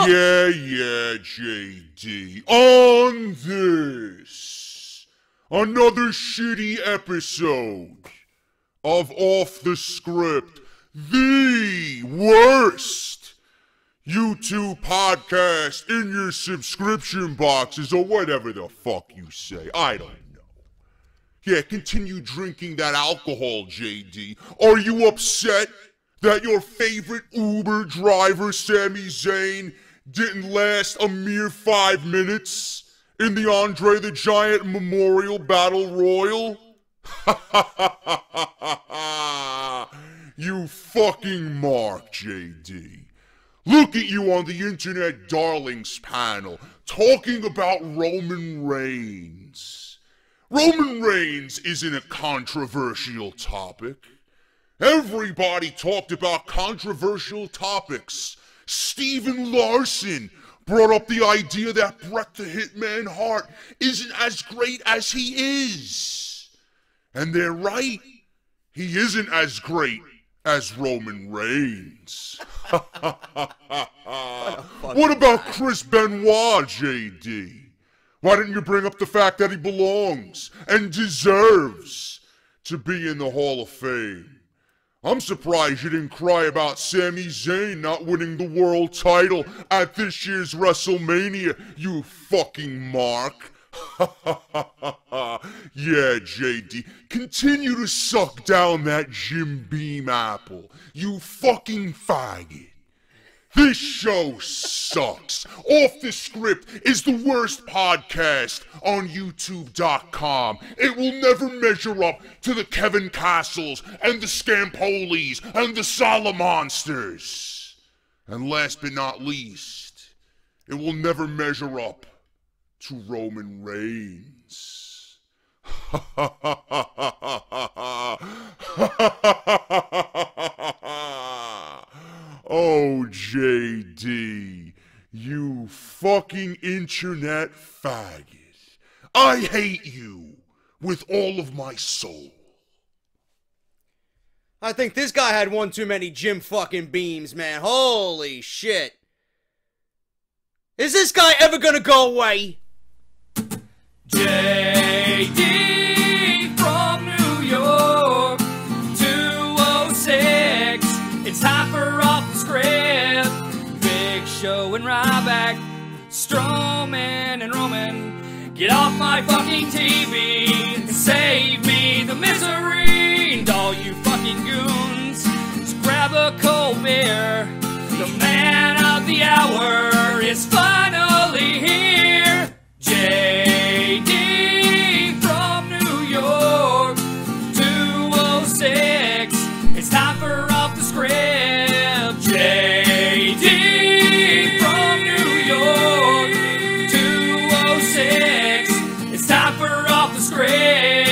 Yeah, JD. On this, another shitty episode of Off the Script, the worst YouTube podcast in your subscription boxes, or whatever the fuck you say. I don't know. Yeah, continue drinking that alcohol, JD. Are you upset that your favorite Uber driver, Sami Zayn, didn't last a mere 5 minutes in the Andre the Giant Memorial Battle Royal? You fucking mark, JD. Look at you on the Internet Darlings panel, talking about Roman Reigns. Roman Reigns isn't a controversial topic. Everybody talked about controversial topics. Steven Larson brought up the idea that Bret the Hitman Hart isn't as great as he is. And they're right. He isn't as great as Roman Reigns. What about Chris Benoit, JD? Why didn't you bring up the fact that he belongs and deserves to be in the Hall of Fame? I'm surprised you didn't cry about Sami Zayn not winning the world title at this year's WrestleMania, you fucking mark. Yeah, JD, continue to suck down that Jim Beam apple, you fucking faggot. This show sucks. Off the Script is the worst podcast on YouTube.com. It will never measure up to the Kevin Castles and the Scampolis and the Solomonsters. And last but not least, it will never measure up to Roman Reigns. Oh, JD, you fucking internet faggot. I hate you with all of my soul. I think this guy had one too many Jim fucking Beams, man. Holy shit. Is this guy ever gonna go away? JD from New York, 206. It's time for Off the Script. Big Show and Ryback, Strowman and Roman. Get off my fucking TV and save me the misery. And all you fucking goons, just grab a cold beer. The man of the hour is finally here. JD from New York, 206. It's time for Off the Script. JD from New York, 206. It's time for Off the Script.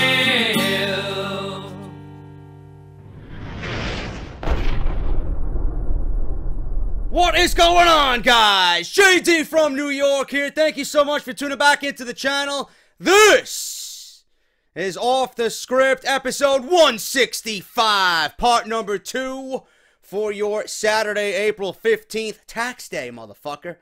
What is going on, guys? JD from New York here. Thank you so much for tuning back into the channel. This is Off the Script, episode 165, part number 2 for your Saturday, April 15th, tax day, motherfucker.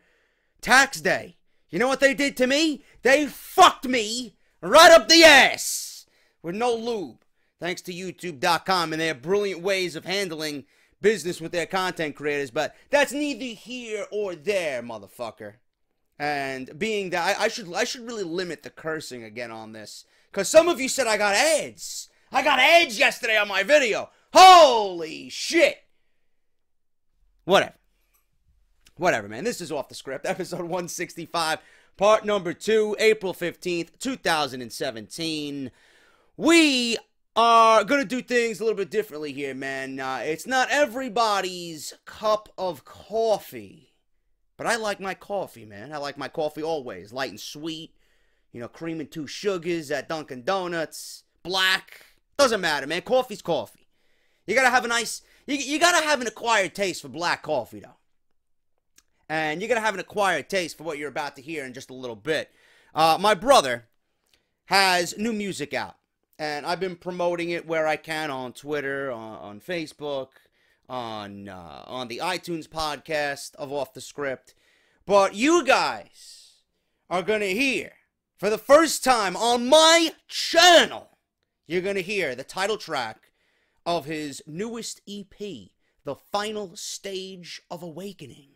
Tax day. You know what they did to me? They fucked me right up the ass with no lube. Thanks to YouTube.com and their brilliant ways of handling business with their content creators, but that's neither here or there, motherfucker. And being that I should really limit the cursing again on this, because some of you said I got ads. I got ads yesterday on my video. Holy shit. Whatever, man. This is Off the Script, episode 165, part number 2, April 15th, 2017. We are gonna do things a little bit differently here, man. It's not everybody's cup of coffee, but I like my coffee, man. I like my coffee always, light and sweet. You know, cream and 2 sugars at Dunkin' Donuts, black. Doesn't matter, man. Coffee's coffee. You gotta have a nice, you gotta have an acquired taste for black coffee, though. And you're gonna have an acquired taste for what you're about to hear in just a little bit. My brother has new music out. And I've been promoting it where I can on Twitter, on Facebook, on the iTunes podcast of Off the Script. But you guys are going to hear, for the first time on my channel, you're going to hear the title track of his newest EP, The Final Stage of Awakening.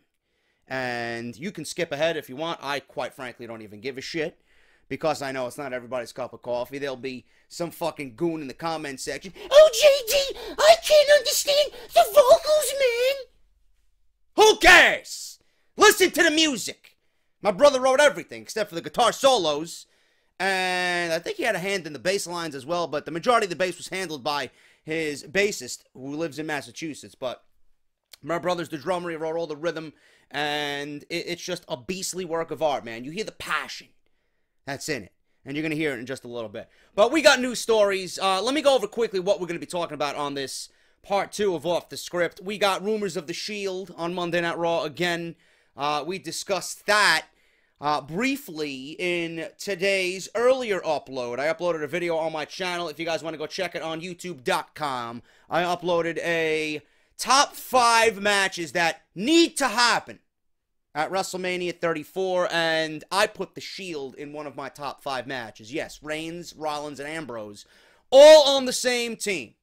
And you can skip ahead if you want. I, quite frankly, don't even give a shit, because I know it's not everybody's cup of coffee. There'll be some fucking goon in the comment section. Oh, JD, I can't understand the vocals, man. Who cares? Listen to the music. My brother wrote everything except for the guitar solos. And I think he had a hand in the bass lines as well, but the majority of the bass was handled by his bassist, who lives in Massachusetts. But my brother's the drummer. He wrote all the rhythm, and it's just a beastly work of art, man. You hear the passion that's in it, and you're going to hear it in just a little bit. But we got news stories. Let me go over quickly what we're going to be talking about on this part 2 of Off the Script. We got rumors of The Shield on Monday Night Raw again. We discussed that briefly in today's earlier upload. I uploaded a video on my channel. If you guys want to go check it on youtube.com, I uploaded a top 5 matches that need to happen at WrestleMania 34, and I put The Shield in one of my top 5 matches. Yes, Reigns, Rollins, and Ambrose, all on the same team.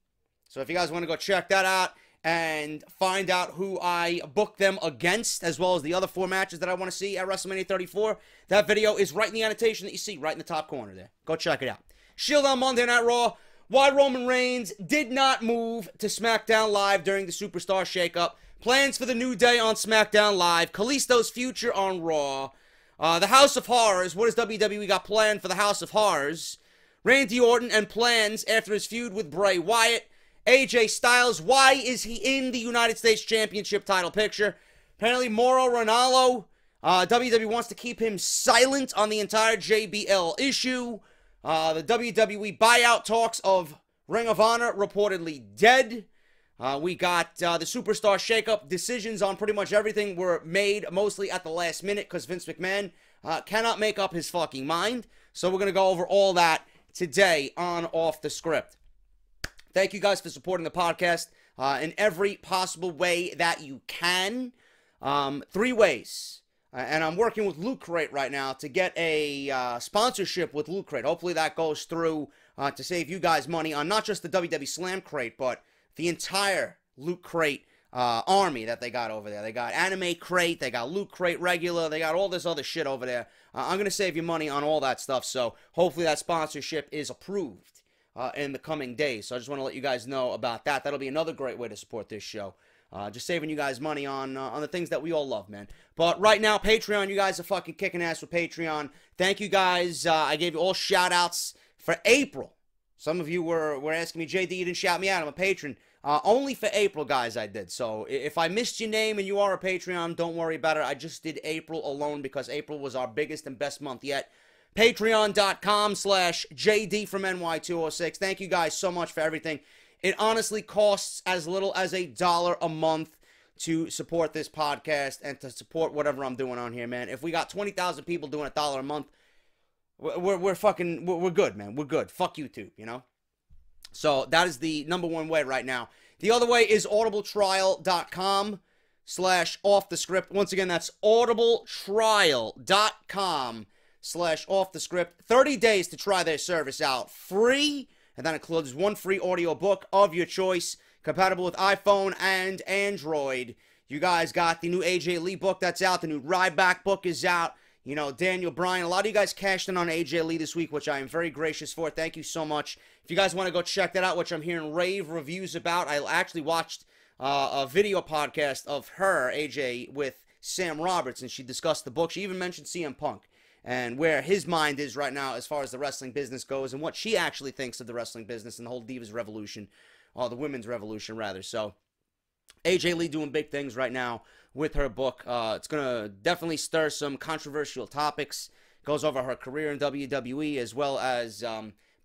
So if you guys want to go check that out and find out who I booked them against, as well as the other 4 matches that I want to see at WrestleMania 34, that video is right in the annotation that you see right in the top corner there. Go check it out. Shield on Monday Night Raw. Why Roman Reigns did not move to Smackdown Live during the Superstar Shakeup. Plans for the New Day on Smackdown Live. Kalisto's future on Raw. The House of Horrors. What has WWE got planned for the House of Horrors? Randy Orton and plans after his feud with Bray Wyatt. AJ Styles, why is he in the United States Championship title picture? Apparently, Mauro Ranallo, WWE wants to keep him silent on the entire JBL issue. The WWE buyout talks of Ring of Honor reportedly dead. We got the Superstar Shakeup. Decisions on pretty much everything were made mostly at the last minute because Vince McMahon cannot make up his fucking mind. So we're going to go over all that today on Off the Script. Thank you guys for supporting the podcast in every possible way that you can. 3 ways. And I'm working with Loot Crate right now to get a sponsorship with Loot Crate. Hopefully that goes through to save you guys money on not just the WWE Slam Crate, but the entire Loot Crate army that they got over there. They got Anime Crate, they got Loot Crate Regular, they got all this other shit over there. I'm going to save you money on all that stuff, so hopefully that sponsorship is approved in the coming days. So I just want to let you guys know about that. That'll be another great way to support this show. Just saving you guys money on the things that we all love, man. But right now, Patreon, you guys are fucking kicking ass with Patreon. Thank you guys. I gave you all shout-outs for April. Some of you were asking me, JD, you didn't shout me out. I'm a patron. Only for April, guys, I did. So if I missed your name and you are a Patreon, don't worry about it. I just did April alone because April was our biggest and best month yet. Patreon.com/JD from NY206. Thank you guys so much for everything. It honestly costs as little as $1 a month to support this podcast and to support whatever I'm doing on here, man. If we got 20,000 people doing $1 a month, we're good, man. We're good. Fuck YouTube, you know? So that is the #1 way right now. The other way is audibletrial.com/offthescript. Once again, that's audibletrial.com/offthescript. 30 days to try their service out. Free. And that includes 1 free audio book of your choice, compatible with iPhone and Android. You guys got the new AJ Lee book that's out. The new Ryback book is out. You know, Daniel Bryan. A lot of you guys cashed in on AJ Lee this week, which I am very gracious for. Thank you so much. If you guys want to go check that out, which I'm hearing rave reviews about, I actually watched a video podcast of her, AJ, with Sam Roberts, and she discussed the book. She even mentioned CM Punk and where his mind is right now as far as the wrestling business goes and what she actually thinks of the wrestling business and the whole Divas Revolution, or the Women's Revolution, rather. So, AJ Lee doing big things right now with her book. It's going to definitely stir some controversial topics. Goes over her career in WWE as well as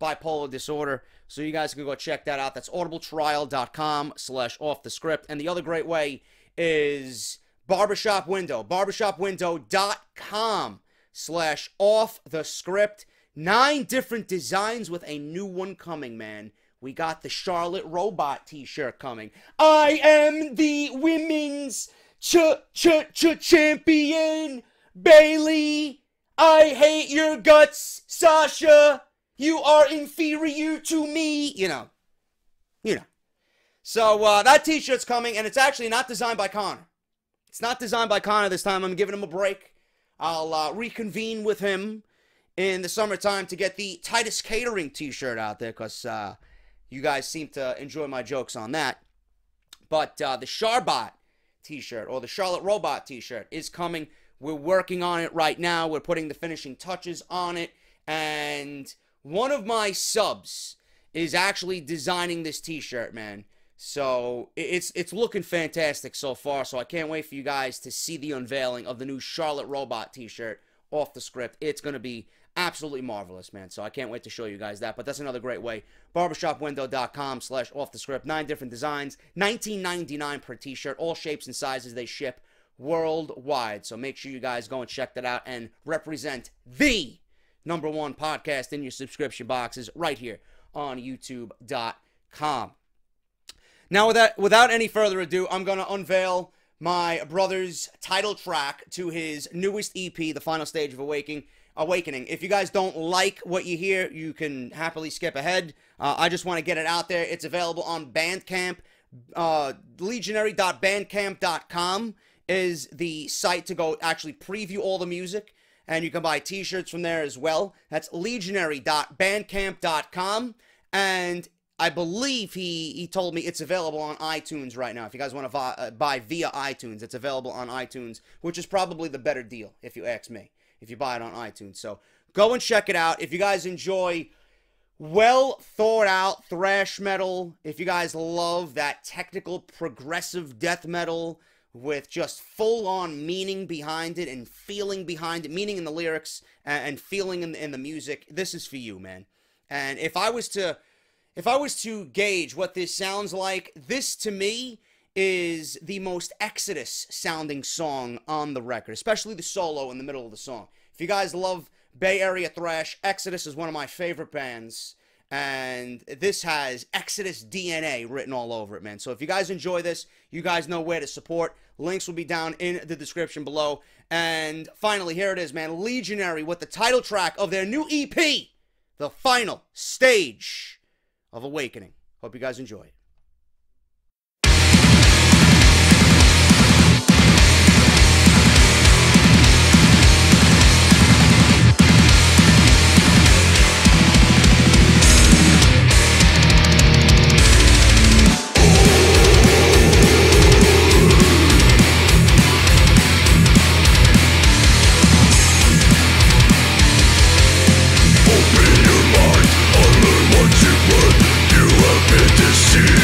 bipolar disorder. So you guys can go check that out. That's audibletrial.com/offthescript. And the other great way is Barbershop Window. barbershopwindow.com/offthescript. 9 different designs with a new one coming, man. We got the Charlotte Robot t-shirt coming. I am the women's champion. Bailey, I hate your guts. Sasha, you are inferior to me. You know. So that t-shirt's coming, and it's actually not designed by Connor. It's not designed by Connor this time. I'm giving him a break. I'll reconvene with him in the summertime to get the Titus Catering t-shirt out there, because you guys seem to enjoy my jokes on that. But the Charbot t-shirt, or the Charlotte Robot t-shirt, is coming. We're working on it right now. We're putting the finishing touches on it. And one of my subs is actually designing this t-shirt, man. So it's looking fantastic so far. So I can't wait for you guys to see the unveiling of the new Charlotte Robot t-shirt off the script. It's going to be absolutely marvelous, man. So I can't wait to show you guys that. But that's another great way. Barbershopwindow.com/offthescript. 9 different designs. $19.99 per t-shirt. All shapes and sizes. They ship worldwide. So make sure you guys go and check that out and represent the #1 podcast in your subscription boxes right here on YouTube.com. Now, without any further ado, I'm going to unveil my brother's title track to his newest EP, The Final Stage of Awakening. If you guys don't like what you hear, you can happily skip ahead. I just want to get it out there. It's available on Bandcamp. Legionary.bandcamp.com is the site to go actually preview all the music. And you can buy t-shirts from there as well. That's legionary.bandcamp.com. And I believe he told me it's available on iTunes right now. If you guys want to buy via iTunes, it's available on iTunes, which is probably the better deal, if you ask me, if you buy it on iTunes. So go and check it out. If you guys enjoy well thought out thrash metal, if you guys love that technical progressive death metal with just full-on meaning behind it and feeling behind it, meaning in the lyrics and feeling in the music, this is for you, man. And if I was to gauge what this sounds like, this to me is the most Exodus sounding song on the record, especially the solo in the middle of the song. If you guys love Bay Area thrash, Exodus is one of my favorite bands, and this has Exodus DNA written all over it, man. So if you guys enjoy this, you guys know where to support. Links will be down in the description below. And finally, here it is, man. Legionary with the title track of their new EP, The Final Stage of Awakening. Hope you guys enjoy it. Open your mind, unlearn what you've learned. You have been deceived.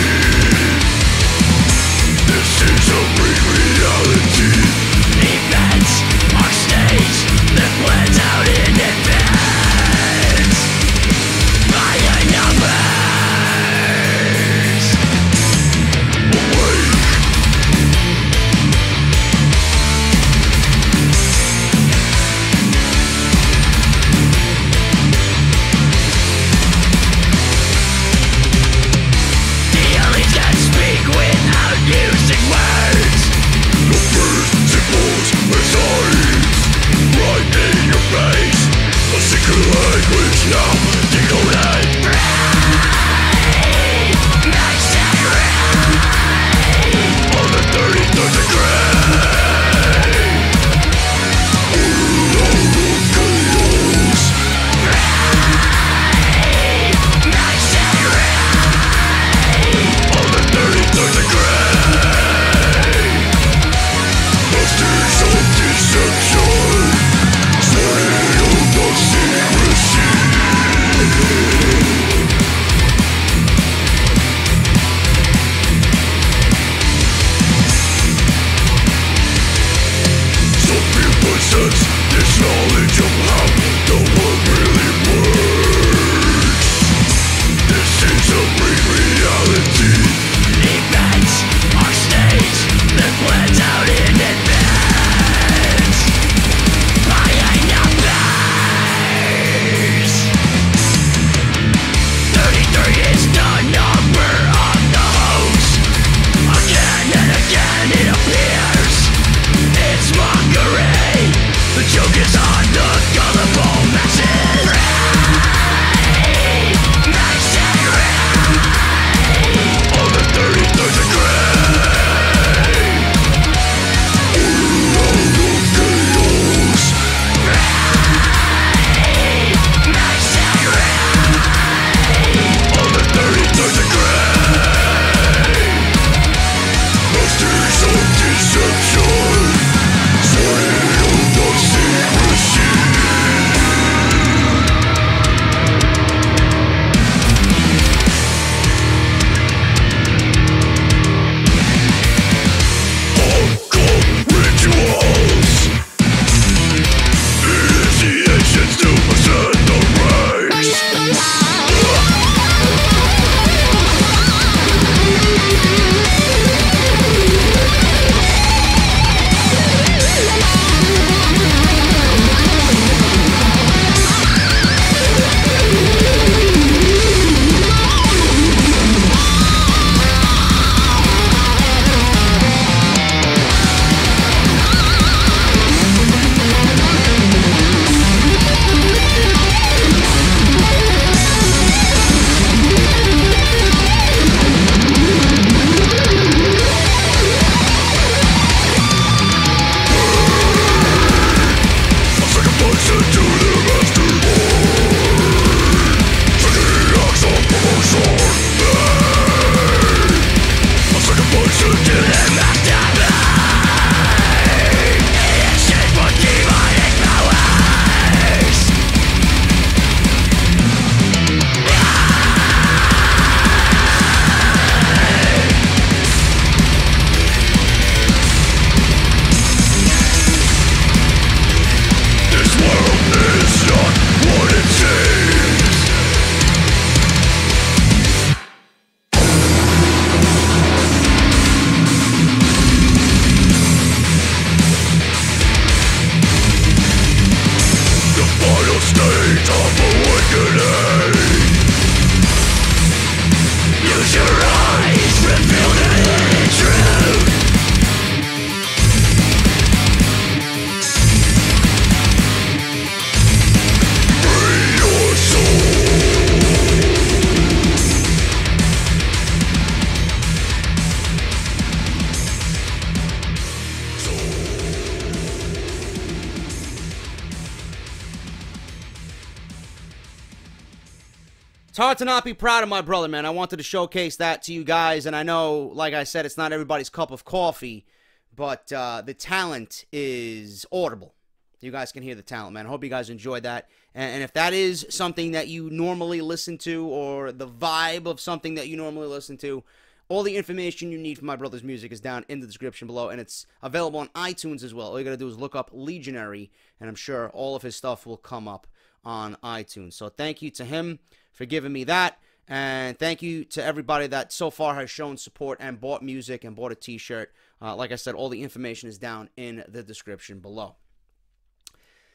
It's hard to not be proud of my brother, man. I wanted to showcase that to you guys, and I know, like I said, it's not everybody's cup of coffee, but the talent is audible. You guys can hear the talent, man. I hope you guys enjoyed that. And if that is something that you normally listen to, or the vibe of something that you normally listen to, all the information you need for my brother's music is down in the description below, and it's available on iTunes as well. All you gotta do is look up Legionary, and I'm sure all of his stuff will come up on iTunes. So thank you to him for giving me that, and thank you to everybody that so far has shown support and bought music and bought a t-shirt. Like I said, all the information is down in the description below.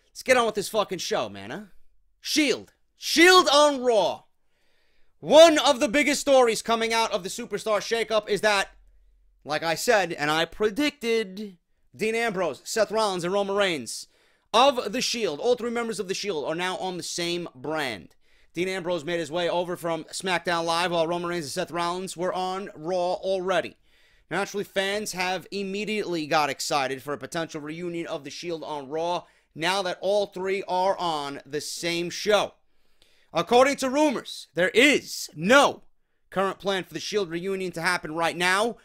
Let's get on with this fucking show, man, huh? Shield on Raw. One of the biggest stories coming out of the Superstar Shakeup is that, like I said, and I predicted, Dean Ambrose, Seth Rollins, and Roman Reigns of the Shield, all three members of the Shield, are now on the same brand. Dean Ambrose made his way over from Smackdown Live, while Roman Reigns and Seth Rollins were on Raw already. Naturally, fans have immediately got excited for a potential reunion of the Shield on Raw, now that all three are on the same show. According to rumors, there is no current plan for the Shield reunion to happen right now,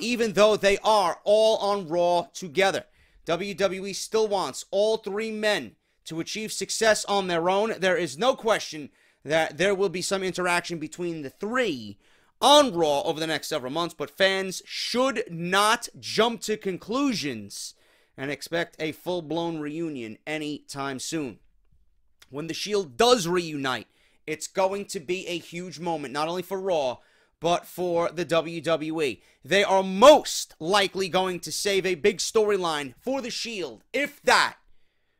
even though they are all on Raw together. WWE still wants all three men to achieve success on their own. There is no question that there will be some interaction between the three on Raw over the next several months, but fans should not jump to conclusions and expect a full-blown reunion anytime soon. When the Shield does reunite, it's going to be a huge moment, not only for Raw, but for the WWE. They are most likely going to save a big storyline for the Shield, if that,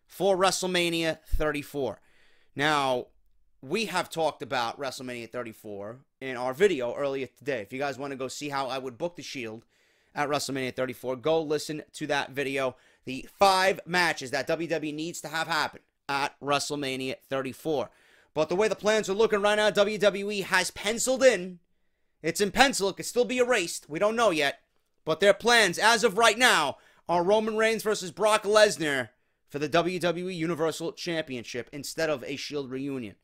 for WrestleMania 34. Now, we have talked about WrestleMania 34 in our video earlier today. If you guys want to go see how I would book the Shield at WrestleMania 34, go listen to that video. The 5 matches that WWE needs to have happen at WrestleMania 34. But the way the plans are looking right now, WWE has penciled in. It's in pencil. It could still be erased. We don't know yet. But their plans, as of right now, are Roman Reigns versus Brock Lesnar for the WWE Universal Championship instead of a Shield reunion.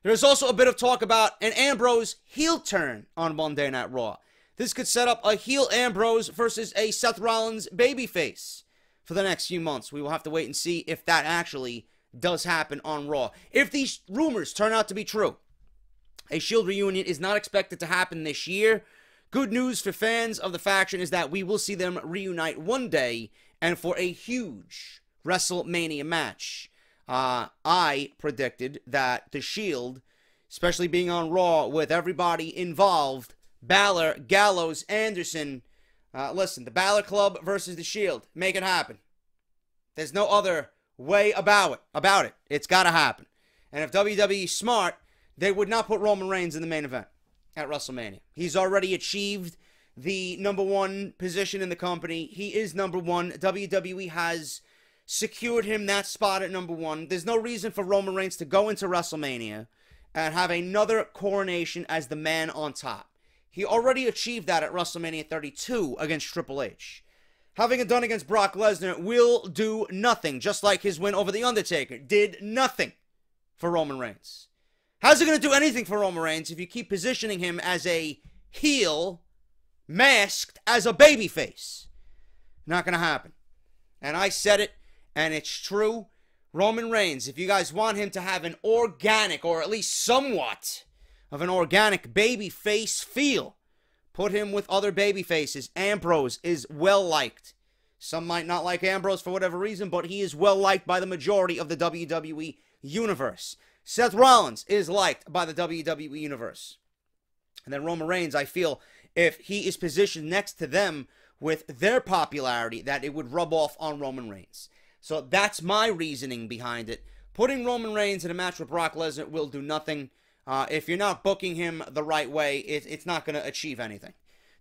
There's also a bit of talk about an Ambrose heel turn on Monday Night Raw. This could set up a heel Ambrose versus a Seth Rollins babyface for the next few months. We will have to wait and see if that actually does happen on Raw. If these rumors turn out to be true, a Shield reunion is not expected to happen this year. Good news for fans of the faction is that we will see them reunite one day, and for a huge WrestleMania match. I predicted that the Shield, especially being on Raw with everybody involved, Balor, Gallows, Anderson, listen, the Balor Club versus the Shield, make it happen. There's no other way about it. It's got to happen. And if WWE is smart, they would not put Roman Reigns in the main event at WrestleMania. He's already achieved the #1 position in the company. He is #1. WWE has secured him that spot at #1. There's no reason for Roman Reigns to go into WrestleMania and have another coronation as the man on top. He already achieved that at WrestleMania 32 against Triple H. Having it done against Brock Lesnar will do nothing, just like his win over The Undertaker did nothing for Roman Reigns. How's it going to do anything for Roman Reigns if you keep positioning him as a heel, masked as a babyface? Not going to happen. And I said it, and it's true. Roman Reigns, if you guys want him to have an organic, or at least somewhat of an organic babyface feel, put him with other babyfaces. Ambrose is well-liked. Some might not like Ambrose for whatever reason, but he is well-liked by the majority of the WWE Universe. Seth Rollins is liked by the WWE Universe. And then Roman Reigns, I feel, if he is positioned next to them with their popularity, that it would rub off on Roman Reigns. So that's my reasoning behind it. Putting Roman Reigns in a match with Brock Lesnar will do nothing. If you're not booking him the right way, it's not going to achieve anything.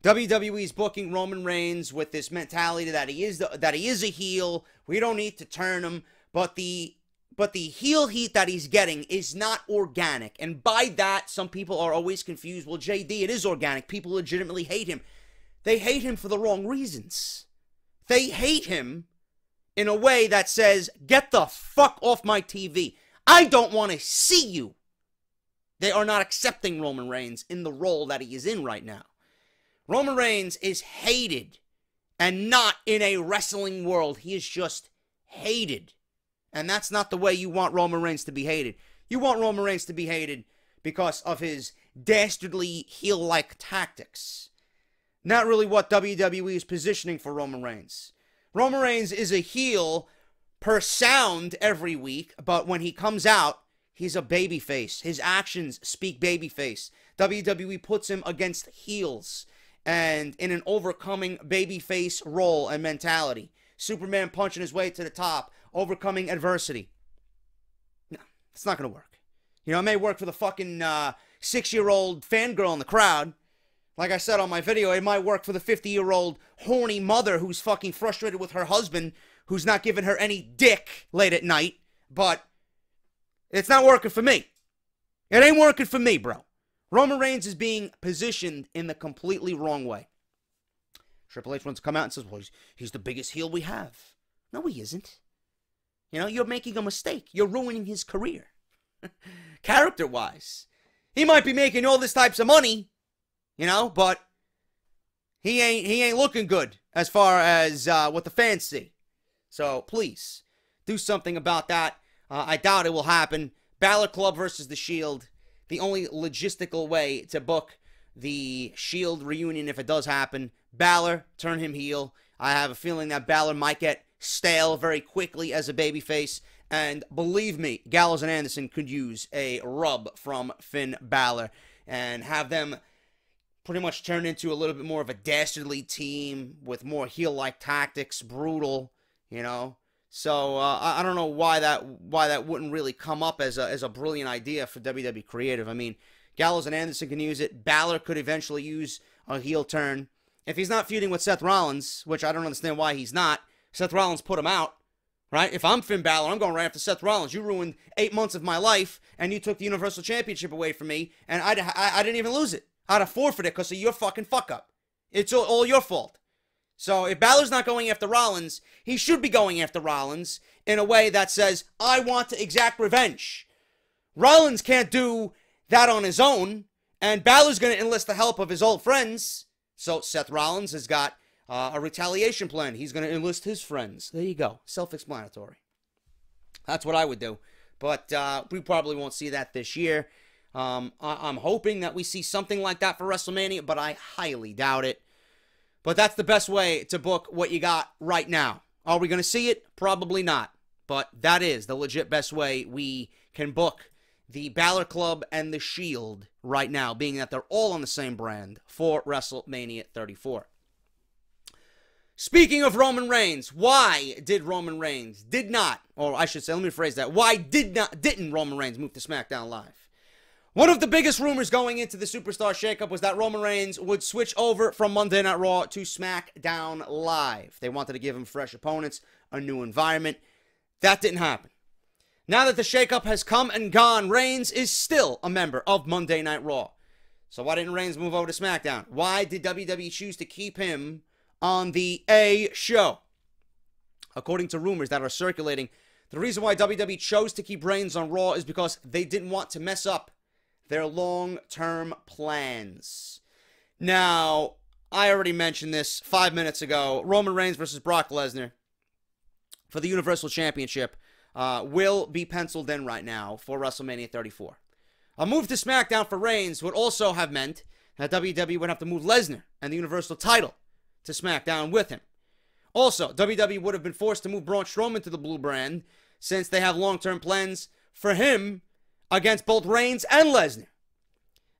WWE's booking Roman Reigns with this mentality that he is a heel. We don't need to turn him, but the heel heat that he's getting is not organic. And by that, some people are always confused. Well, JD, it is organic. People legitimately hate him. They hate him for the wrong reasons. They hate him in a way that says, get the fuck off my TV. I don't want to see you. They are not accepting Roman Reigns in the role that he is in right now. Roman Reigns is hated, and not in a wrestling world. He is just hated. And that's not the way you want Roman Reigns to be hated. You want Roman Reigns to be hated because of his dastardly heel-like tactics. Not really what WWE is positioning for Roman Reigns. Roman Reigns is a heel per sound every week, but when he comes out, he's a babyface. His actions speak babyface. WWE puts him against heels and in an overcoming babyface role and mentality. Superman punching his way to the top, overcoming adversity. No, it's not going to work. You know, it may work for the fucking 6-year-old fangirl in the crowd. Like I said on my video, it might work for the 50-year-old horny mother who's fucking frustrated with her husband, who's not giving her any dick late at night, but it's not working for me. It ain't working for me, bro. Roman Reigns is being positioned in the completely wrong way. Triple H wants to come out and says, well, he's the biggest heel we have. No, he isn't. You know, you're making a mistake. You're ruining his career. Character-wise. He might be making all this types of money, you know, but he ain't looking good as far as what the fans see. So please do something about that. I doubt it will happen. Balor Club versus the Shield. The only logistical way to book the Shield reunion, if it does happen, Balor, turn him heel. I have a feeling that Balor might get stale very quickly as a babyface. And believe me, Gallows and Anderson could use a rub from Finn Balor and have them pretty much turn into a little bit more of a dastardly team with more heel-like tactics, brutal, you know. So I don't know why that wouldn't really come up as a brilliant idea for WWE Creative. I mean, Gallows and Anderson can use it. Balor could eventually use a heel turn. If he's not feuding with Seth Rollins, which I don't understand why he's not, Seth Rollins put him out, right? If I'm Finn Balor, I'm going right after Seth Rollins. You ruined 8 months of my life, and you took the Universal Championship away from me, and I didn't even lose it. I'd have forfeited it because of your fucking fuck-up. It's all your fault. So if Balor's not going after Rollins, he should be going after Rollins in a way that says, I want to exact revenge. Rollins can't do that on his own, and Balor's going to enlist the help of his old friends. So Seth Rollins has got a retaliation plan. He's going to enlist his friends. There you go. Self-explanatory. That's what I would do. But we probably won't see that this year. I'm hoping that we see something like that for WrestleMania, but I highly doubt it. But that's the best way to book what you got right now. Are we going to see it? Probably not. But that is the legit best way we can book the Balor Club and the Shield right now, being that they're all on the same brand for WrestleMania 34. Speaking of Roman Reigns, why did Roman Reigns why didn't Roman Reigns move to Smackdown Live? One of the biggest rumors going into the Superstar Shakeup was that Roman Reigns would switch over from Monday Night Raw to SmackDown Live. They wanted to give him fresh opponents, a new environment. That didn't happen. Now that the Shakeup has come and gone, Reigns is still a member of Monday Night Raw. So why didn't Reigns move over to SmackDown? Why did WWE choose to keep him on the A show? According to rumors that are circulating, the reason why WWE chose to keep Reigns on Raw is because they didn't want to mess up their long-term plans. Now, I already mentioned this 5 minutes ago. Roman Reigns versus Brock Lesnar for the Universal Championship will be penciled in right now for WrestleMania 34. A move to SmackDown for Reigns would also have meant that WWE would have to move Lesnar and the Universal title to SmackDown with him. Also, WWE would have been forced to move Braun Strowman to the Blue brand since they have long-term plans for him against both Reigns and Lesnar.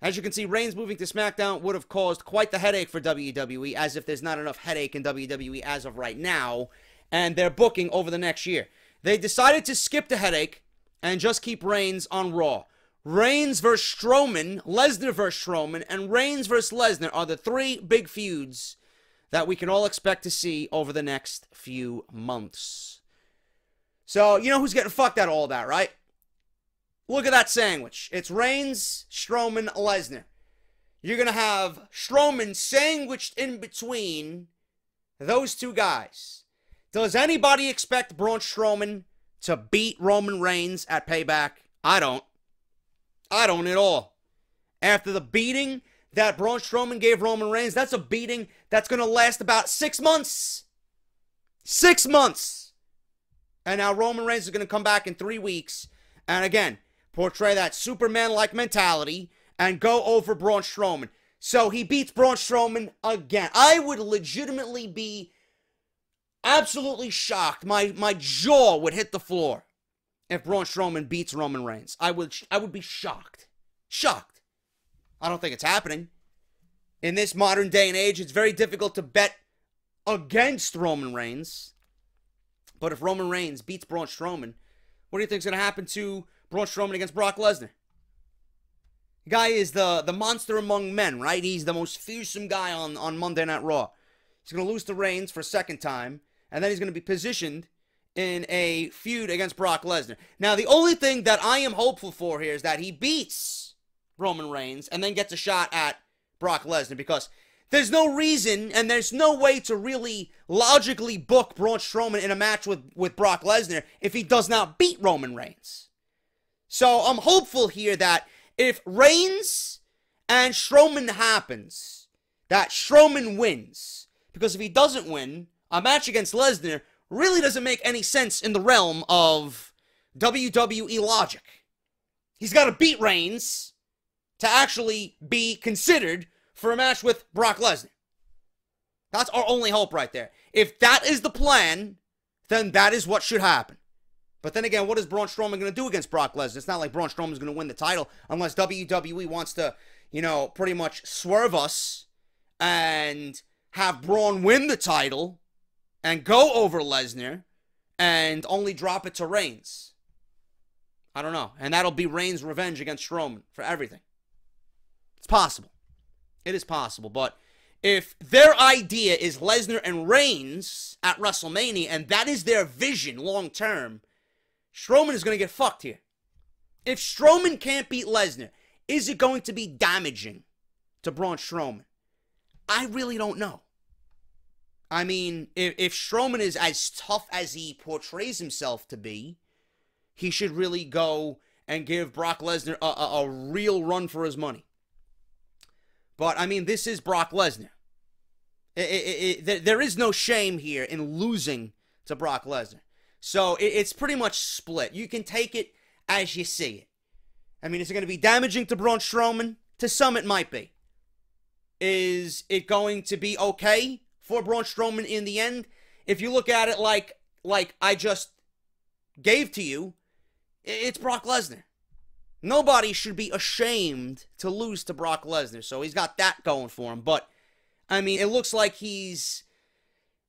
As you can see, Reigns moving to SmackDown would have caused quite the headache for WWE, as if there's not enough headache in WWE as of right now, and they're booking over the next year. They decided to skip the headache and just keep Reigns on Raw. Reigns versus Strowman, Lesnar versus Strowman, and Reigns versus Lesnar are the three big feuds that we can all expect to see over the next few months. So, you know who's getting fucked out of all that, right? Look at that sandwich. It's Reigns, Strowman, Lesnar. You're going to have Strowman sandwiched in between those two guys. Does anybody expect Braun Strowman to beat Roman Reigns at Payback? I don't. I don't at all. After the beating that Braun Strowman gave Roman Reigns, that's a beating that's going to last about 6 months. 6 months. And now Roman Reigns is going to come back in 3 weeks. And again, portray that Superman-like mentality and go over Braun Strowman. So he beats Braun Strowman again. I would legitimately be absolutely shocked. My jaw would hit the floor if Braun Strowman beats Roman Reigns. I would be shocked. Shocked. I don't think it's happening. In this modern day and age, it's very difficult to bet against Roman Reigns. But if Roman Reigns beats Braun Strowman, what do you think is going to happen to Braun Strowman against Brock Lesnar? The guy is the monster among men, right? He's the most fearsome guy on Monday Night Raw. He's going to lose to Reigns for a second time, and then he's going to be positioned in a feud against Brock Lesnar. Now, the only thing that I am hopeful for here is that he beats Roman Reigns and then gets a shot at Brock Lesnar, because there's no reason and there's no way to really logically book Braun Strowman in a match with Brock Lesnar if he does not beat Roman Reigns. So I'm hopeful here that if Reigns and Strowman happens, that Strowman wins. Because if he doesn't win, a match against Lesnar really doesn't make any sense in the realm of WWE logic. He's got to beat Reigns to actually be considered for a match with Brock Lesnar. That's our only hope right there. If that is the plan, then that is what should happen. But then again, what is Braun Strowman going to do against Brock Lesnar? It's not like Braun Strowman is going to win the title unless WWE wants to, pretty much swerve us and have Braun win the title and go over Lesnar and only drop it to Reigns. I don't know. And that'll be Reigns' revenge against Strowman for everything. It's possible. It is possible. But if their idea is Lesnar and Reigns at WrestleMania, and that is their vision long term, Strowman is going to get fucked here. If Strowman can't beat Lesnar, is it going to be damaging to Braun Strowman? I really don't know. I mean, if Strowman is as tough as he portrays himself to be, he should really go and give Brock Lesnar a real run for his money. But, I mean, this is Brock Lesnar. There is no shame here in losing to Brock Lesnar. So, it's pretty much split. You can take it as you see it. I mean, is it going to be damaging to Braun Strowman? To some, it might be. Is it going to be okay for Braun Strowman in the end? If you look at it like I just gave to you, it's Brock Lesnar. Nobody should be ashamed to lose to Brock Lesnar. So he's got that going for him. But, I mean, it looks like he's...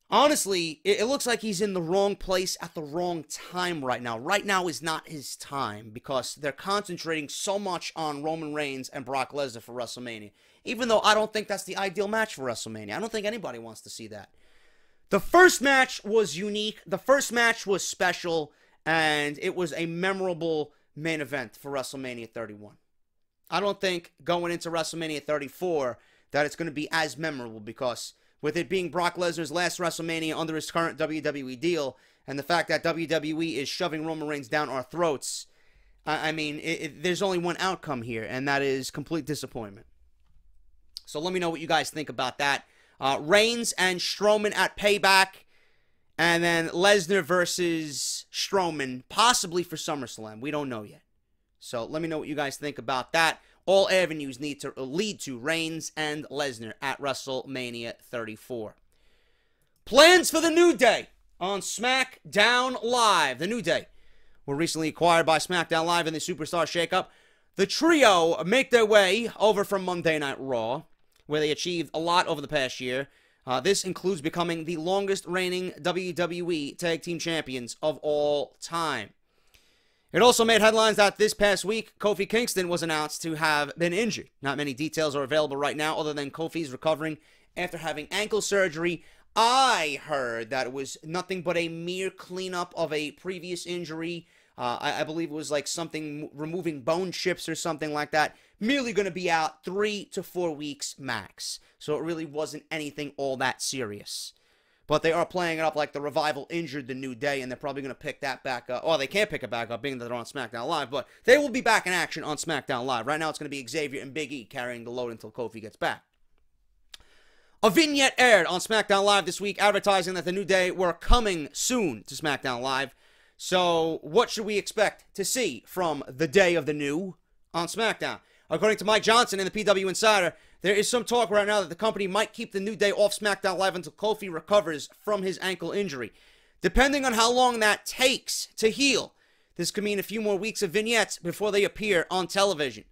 Honestly, it looks like he's in the wrong place at the wrong time right now. Right now is not his time because they're concentrating so much on Roman Reigns and Brock Lesnar for WrestleMania. Even though I don't think that's the ideal match for WrestleMania. I don't think anybody wants to see that. The first match was unique. The first match was special. And it was a memorable main event for WrestleMania 31. I don't think going into WrestleMania 34 that it's going to be as memorable because with it being Brock Lesnar's last WrestleMania under his current WWE deal and the fact that WWE is shoving Roman Reigns down our throats, I mean, there's only one outcome here, and that is complete disappointment. So let me know what you guys think about that. Reigns and Strowman at Payback, and then Lesnar versus Strowman, possibly for SummerSlam. We don't know yet. So let me know what you guys think about that. All avenues need to lead to Reigns and Lesnar at WrestleMania 34. Plans for the New Day on Smackdown Live. The New Day were recently acquired by Smackdown Live in the Superstar Shakeup. The trio make their way over from Monday Night Raw, where they achieved a lot over the past year. This includes becoming the longest reigning WWE Tag Team Champions of all time. It also made headlines that this past week, Kofi Kingston was announced to have been injured. Not many details are available right now other than Kofi's recovering after having ankle surgery. I heard that it was nothing but a mere cleanup of a previous injury. I believe it was like something removing bone chips or something like that. Merely going to be out 3 to 4 weeks max. So it really wasn't anything all that serious. But they are playing it up like the Revival injured the New Day, and they're probably going to pick that back up. Oh, they can't pick it back up, being that they're on SmackDown Live, but they will be back in action on SmackDown Live. Right now, it's going to be Xavier and Big E carrying the load until Kofi gets back. A vignette aired on SmackDown Live this week, advertising that the New Day were coming soon to SmackDown Live. So, what should we expect to see from the Day of the New on SmackDown? According to Mike Johnson in the PW Insider, there is some talk right now that the company might keep the New Day off SmackDown Live until Kofi recovers from his ankle injury. Depending on how long that takes to heal, this could mean a few more weeks of vignettes before they appear on television.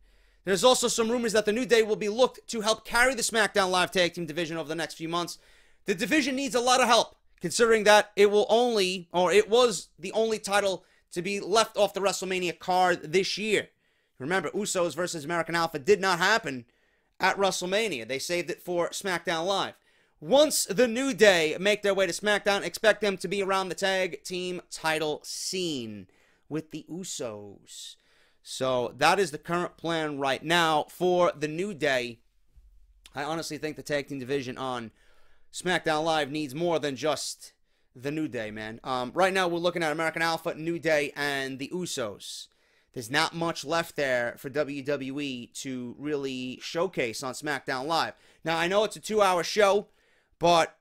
There's also some rumors that the New Day will be looked to help carry the SmackDown Live Tag Team division over the next few months. The division needs a lot of help, considering that it was the only title to be left off the WrestleMania card this year. Remember, Usos versus American Alpha did not happen at WrestleMania. They saved it for SmackDown Live. Once the New Day make their way to SmackDown, expect them to be around the tag team title scene with the Usos. So that is the current plan right now for the New Day. I honestly think the tag team division on SmackDown Live needs more than just the New Day, man. Right now we're looking at American Alpha, New Day, and the Usos. There's not much left there for WWE to really showcase on SmackDown Live. Now, I know it's a 2-hour show, but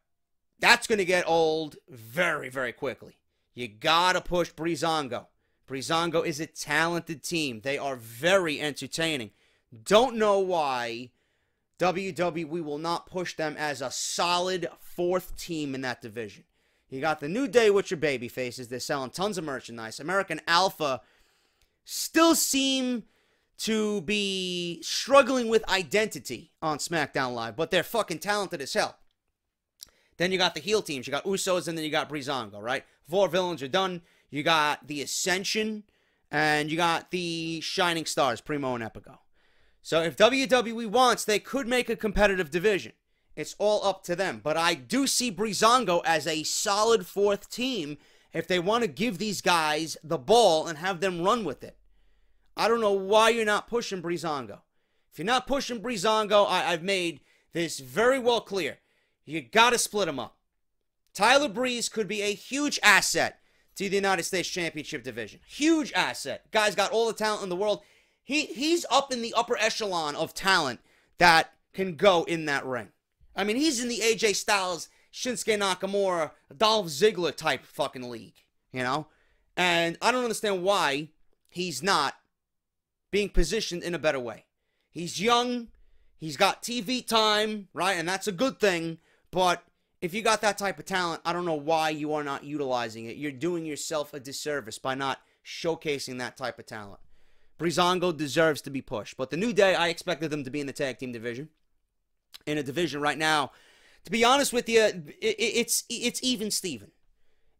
that's going to get old very, very quickly. You got to push Breezango. Breezango is a talented team. They are very entertaining. Don't know why WWE will not push them as a solid 4th team in that division. You got the New Day with your baby faces. They're selling tons of merchandise. American Alpha still seem to be struggling with identity on SmackDown Live, but they're fucking talented as hell. Then you got the heel teams. You got Usos, and then you got Breezango, right? 4 villains are done. You got the Ascension, and you got the Shining Stars, Primo and Epico. So if WWE wants, they could make a competitive division. It's all up to them. But I do see Breezango as a solid 4th team if they want to give these guys the ball and have them run with it. I don't know why you're not pushing Breezango. If you're not pushing Breezango, I've made this very well clear. You got to split them up. Tyler Breeze could be a huge asset to the United States Championship division. Huge asset. Guy's got all the talent in the world. He's up in the upper echelon of talent that can go in that ring. I mean, he's in the AJ Styles, Shinsuke Nakamura, Dolph Ziggler type fucking league, you know? And I don't understand why he's not being positioned in a better way. He's young, he's got TV time, right? And that's a good thing, but if you got that type of talent, I don't know why you are not utilizing it. You're doing yourself a disservice by not showcasing that type of talent. Breezango deserves to be pushed, but the New Day, I expected them to be in the tag team division. In a division right now, to be honest with you, it's even Steven.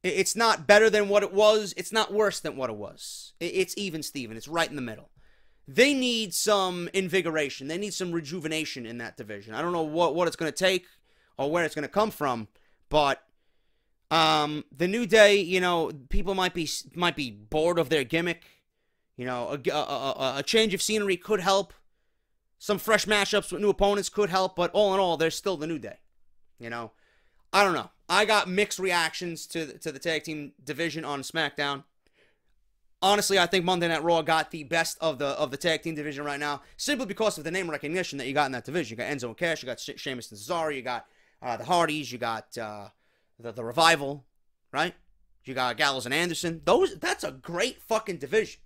It's not better than what it was. It's not worse than what it was. It's even Steven. It's right in the middle. They need some invigoration. They need some rejuvenation in that division. I don't know what it's going to take or where it's going to come from, but the New Day, you know, people might be bored of their gimmick. You know, a change of scenery could help. Some fresh matchups with new opponents could help, but all in all, they're still the New Day. You know, I don't know. I got mixed reactions to the tag team division on SmackDown. Honestly, I think Monday Night Raw got the best of the tag team division right now, simply because of the name recognition that you got in that division. You got Enzo and Cash, you got Sheamus and Cesaro, you got the Hardys, you got the Revival, right? You got Gallows and Anderson. That's a great fucking division.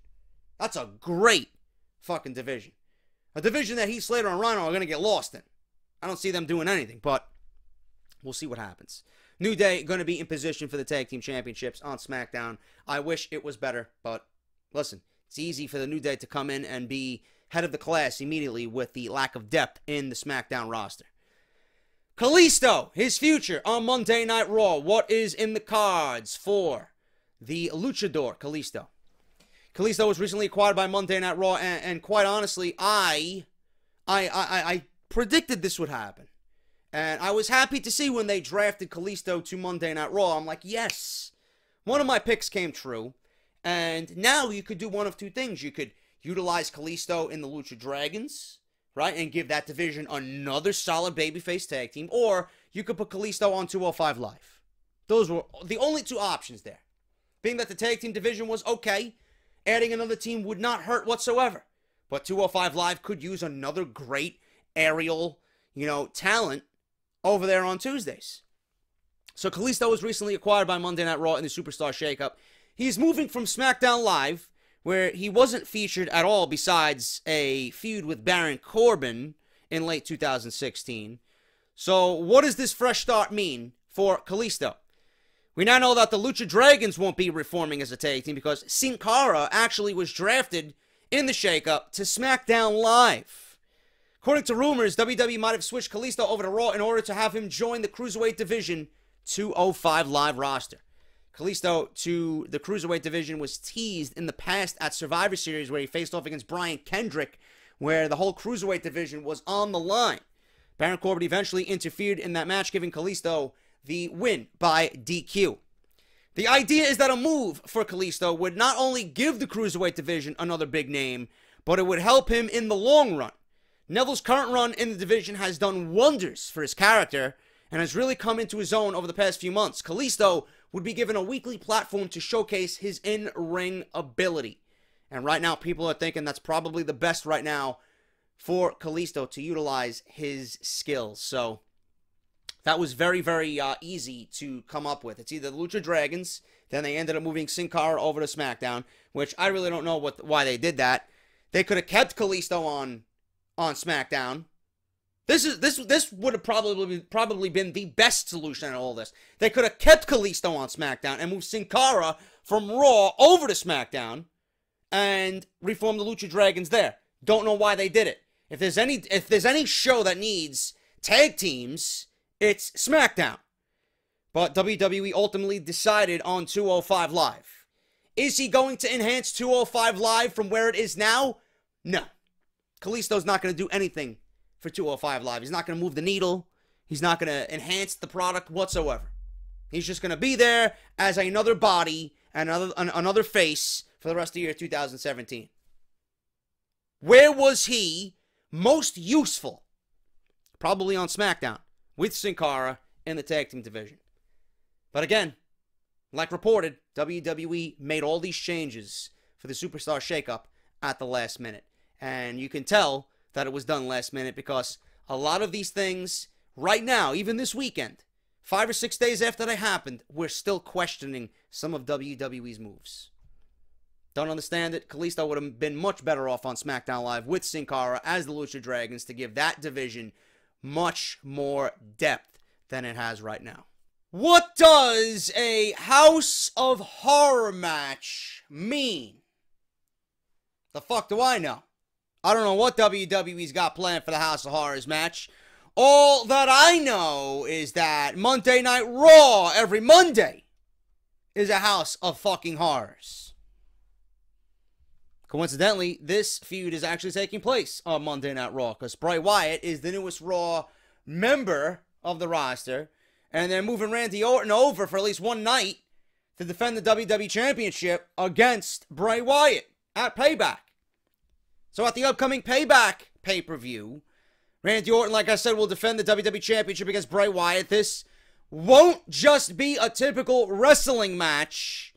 That's a great fucking division. A division that Heath Slater and Rhino are going to get lost in. I don't see them doing anything, but we'll see what happens. New Day going to be in position for the Tag Team Championships on SmackDown. I wish it was better, but listen, it's easy for the New Day to come in and be head of the class immediately with the lack of depth in the SmackDown roster. Kalisto, his future on Monday Night Raw. What is in the cards for the Luchador Kalisto? Kalisto was recently acquired by Monday Night Raw, and quite honestly, I predicted this would happen. And I was happy to see when they drafted Kalisto to Monday Night Raw. I'm like, yes, one of my picks came true. And now you could do one of two things. You could utilize Kalisto in the Lucha Dragons, right, and give that division another solid babyface tag team. Or you could put Kalisto on 205 Live. Those were the only two options there. Being that the tag team division was okay, adding another team would not hurt whatsoever. But 205 Live could use another great aerial, talent over there on Tuesdays. So Kalisto was recently acquired by Monday Night Raw in the Superstar Shakeup. He's moving from Smackdown Live, where he wasn't featured at all besides a feud with Baron Corbin in late 2016. So what does this fresh start mean for Kalisto? We now know that the Lucha Dragons won't be reforming as a tag team because Sin Cara actually was drafted in the Shakeup to Smackdown Live. According to rumors, WWE might have switched Kalisto over to Raw in order to have him join the Cruiserweight Division 205 Live roster. Kalisto to the Cruiserweight Division was teased in the past at Survivor Series, where he faced off against Brian Kendrick, where the whole Cruiserweight Division was on the line. Baron Corbin eventually interfered in that match, giving Kalisto the win by DQ. The idea is that a move for Kalisto would not only give the Cruiserweight Division another big name, but it would help him in the long run. Neville's current run in the division has done wonders for his character and has really come into his own over the past few months. Kalisto would be given a weekly platform to showcase his in-ring ability. And right now, people are thinking that's probably the best right now for Kalisto to utilize his skills. So that was very, very easy to come up with. It's either the Lucha Dragons, then they ended up moving Sin Cara over to SmackDown, which I really don't know why they did that. They could have kept Kalisto on SmackDown. This would have probably been the best solution in all this. They could have kept Kalisto on SmackDown and moved Sin Cara from Raw over to SmackDown and reformed the Lucha Dragons there. Don't know why they did it. If there's any show that needs tag teams, it's SmackDown. But WWE ultimately decided on 205 Live. Is he going to enhance 205 Live from where it is now? No. Kalisto's not going to do anything for 205 Live. He's not going to move the needle. He's not going to enhance the product whatsoever. He's just going to be there as another body and another face for the rest of the year 2017. Where was he most useful? Probably on SmackDown with Sin Cara in the tag team division. But again, like reported, WWE made all these changes for the Superstar Shakeup at the last minute. And you can tell that it was done last minute because a lot of these things right now, even this weekend, 5 or 6 days after they happened, we're still questioning some of WWE's moves. Don't understand it. Kalisto would have been much better off on SmackDown Live with Sin Cara as the Lucha Dragons to give that division much more depth than it has right now. What does a House of Horror match mean? The fuck do I know? I don't know what WWE's got planned for the House of Horrors match. All that I know is that Monday Night Raw every Monday is a House of fucking Horrors. Coincidentally, this feud is actually taking place on Monday Night Raw because Bray Wyatt is the newest Raw member of the roster, and they're moving Randy Orton over for at least one night to defend the WWE Championship against Bray Wyatt at Payback. So at the upcoming Payback pay-per-view, Randy Orton, like I said, will defend the WWE Championship against Bray Wyatt. This won't just be a typical wrestling match.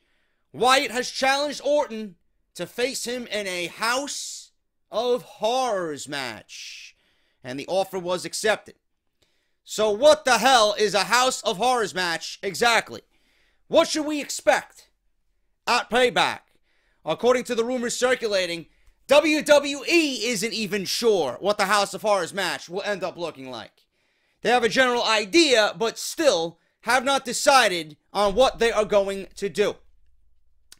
Wyatt has challenged Orton to face him in a House of Horrors match. And the offer was accepted. So what the hell is a House of Horrors match exactly? What should we expect at Payback? According to the rumors circulating, WWE isn't even sure what the House of Horrors match will end up looking like. They have a general idea, but still have not decided on what they are going to do.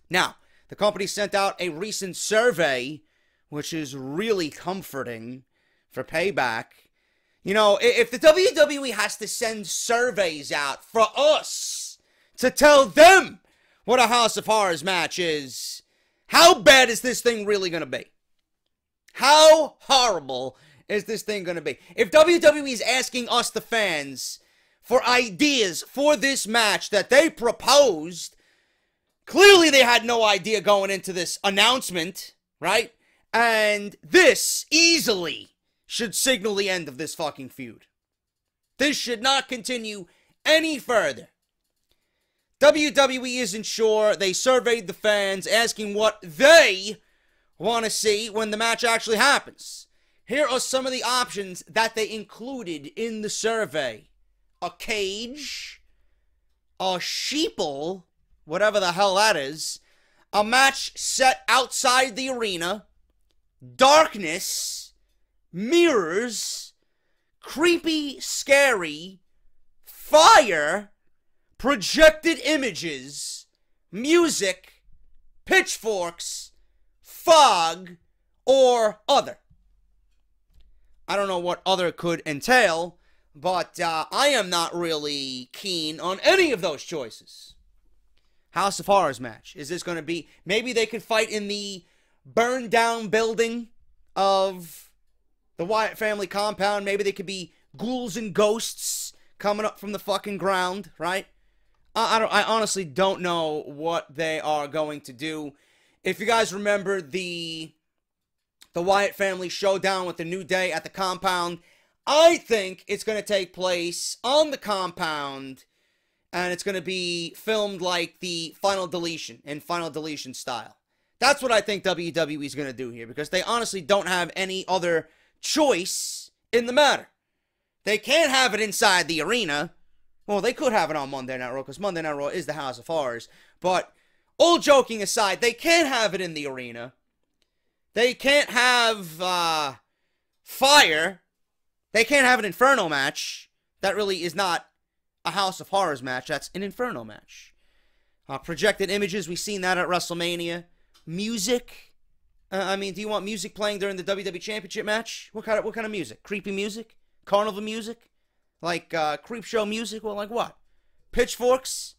Now, the company sent out a recent survey, which is really comforting for Payback. You know, if the WWE has to send surveys out for us to tell them what a House of Horrors match is, How bad is this thing really going to be? How horrible is this thing going to be? If WWE is asking us, the fans, for ideas for this match that they proposed, clearly they had no idea going into this announcement, right? And this easily should signal the end of this fucking feud. This should not continue any further. WWE isn't sure. They surveyed the fans asking what they want to see when the match actually happens. Here are some of the options that they included in the survey. A cage, a sheeple, whatever the hell that is, a match set outside the arena, darkness, mirrors, creepy, scary, fire, projected images, music, pitchforks, fog, or other. I don't know what other could entail, but I am not really keen on any of those choices. House of Horrors match. Is this going to be... Maybe they could fight in the burned down building of the Wyatt family compound. Maybe they could be ghouls and ghosts coming up from the fucking ground, right? I honestly don't know what they are going to do. If you guys remember the Wyatt family showdown with the New Day at the compound, I think it's going to take place on the compound, and it's going to be filmed like the Final Deletion, in Final Deletion style. That's what I think WWE is going to do here, because they honestly don't have any other choice in the matter. They can't have it inside the arena. Well, they could have it on Monday Night Raw, because Monday Night Raw is the House of Horrors. But, all joking aside, they can't have it in the arena. They can't have, fire. They can't have an Inferno match. That really is not a House of Horrors match. That's an Inferno match. Projected images, we've seen that at WrestleMania. Music. I mean, do you want music playing during the WWE Championship match? What kind of music? Creepy music? Carnival music? Like, creep show music? Well, like what? Pitchforks?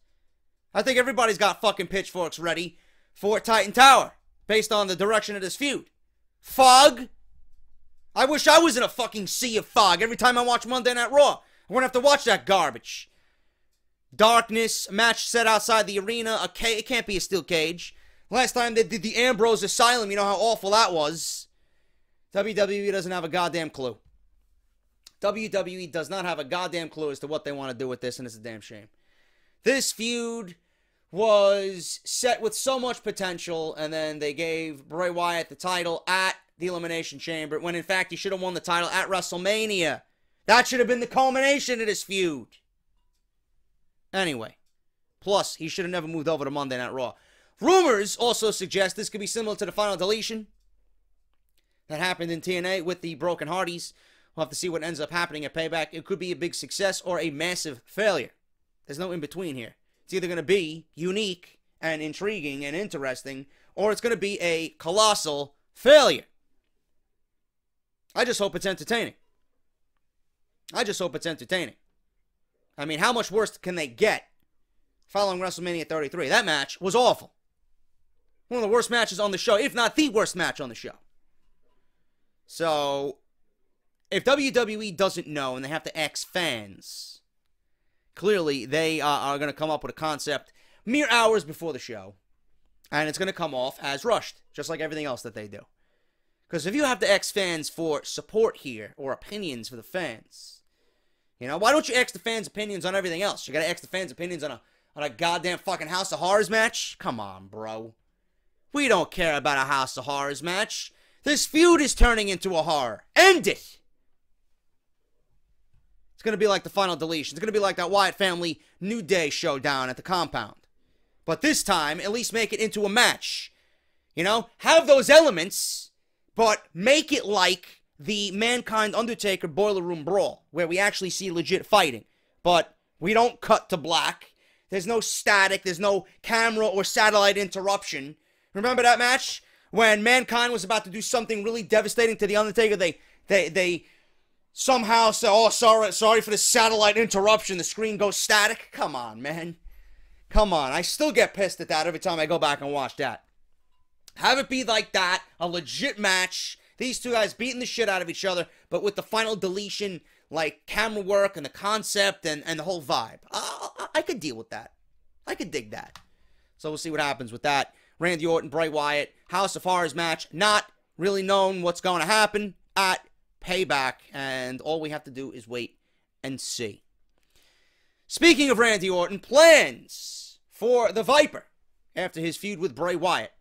I think everybody's got fucking pitchforks ready for Titan Tower, based on the direction of this feud. Fog? I wish I was in a fucking sea of fog every time I watch Monday Night Raw. I wouldn't have to watch that garbage. Darkness, match set outside the arena, it can't be a steel cage. Last time they did the Ambrose Asylum, you know how awful that was. WWE doesn't have a goddamn clue. WWE does not have a goddamn clue as to what they want to do with this, and it's a damn shame. This feud was set with so much potential, and then they gave Bray Wyatt the title at the Elimination Chamber, when in fact he should have won the title at WrestleMania. That should have been the culmination of this feud. Anyway, plus, he should have never moved over to Monday Night Raw. Rumors also suggest this could be similar to the Final Deletion that happened in TNA with the Broken Hardys. We'll have to see what ends up happening at Payback. It could be a big success or a massive failure. There's no in-between here. It's either going to be unique and intriguing and interesting, or it's going to be a colossal failure. I just hope it's entertaining. I just hope it's entertaining. I mean, how much worse can they get following WrestleMania 33? That match was awful. One of the worst matches on the show, if not the worst match on the show. So, if WWE doesn't know and they have to ask fans, clearly they are going to come up with a concept mere hours before the show, and it's going to come off as rushed, just like everything else that they do. Because if you have to ask fans for support here, or opinions for the fans, you know, why don't you ask the fans' opinions on everything else? You got to ask the fans' opinions on a goddamn fucking House of Horrors match? Come on, bro. We don't care about a House of Horrors match. This feud is turning into a horror. End it! It's going to be like the Final Deletion. It's going to be like that Wyatt family New Day showdown at the compound. But this time, at least make it into a match. You know? Have those elements, but make it like the Mankind Undertaker Boiler Room Brawl, where we actually see legit fighting. But we don't cut to black. There's no static. There's no camera or satellite interruption. Remember that match? When Mankind was about to do something really devastating to The Undertaker, they somehow say, oh, sorry for the satellite interruption. The screen goes static. Come on, man. Come on. I still get pissed at that every time I go back and watch that. Have it be like that, a legit match. These two guys beating the shit out of each other, but with the final deletion, like camera work and the concept and the whole vibe. I could deal with that. I could dig that. So we'll see what happens with that. Randy Orton, Bray Wyatt, House of Horrors match. Not really known what's going to happen at Payback, and all we have to do is wait and see. Speaking of Randy Orton, plans for the Viper after his feud with Bray Wyatt.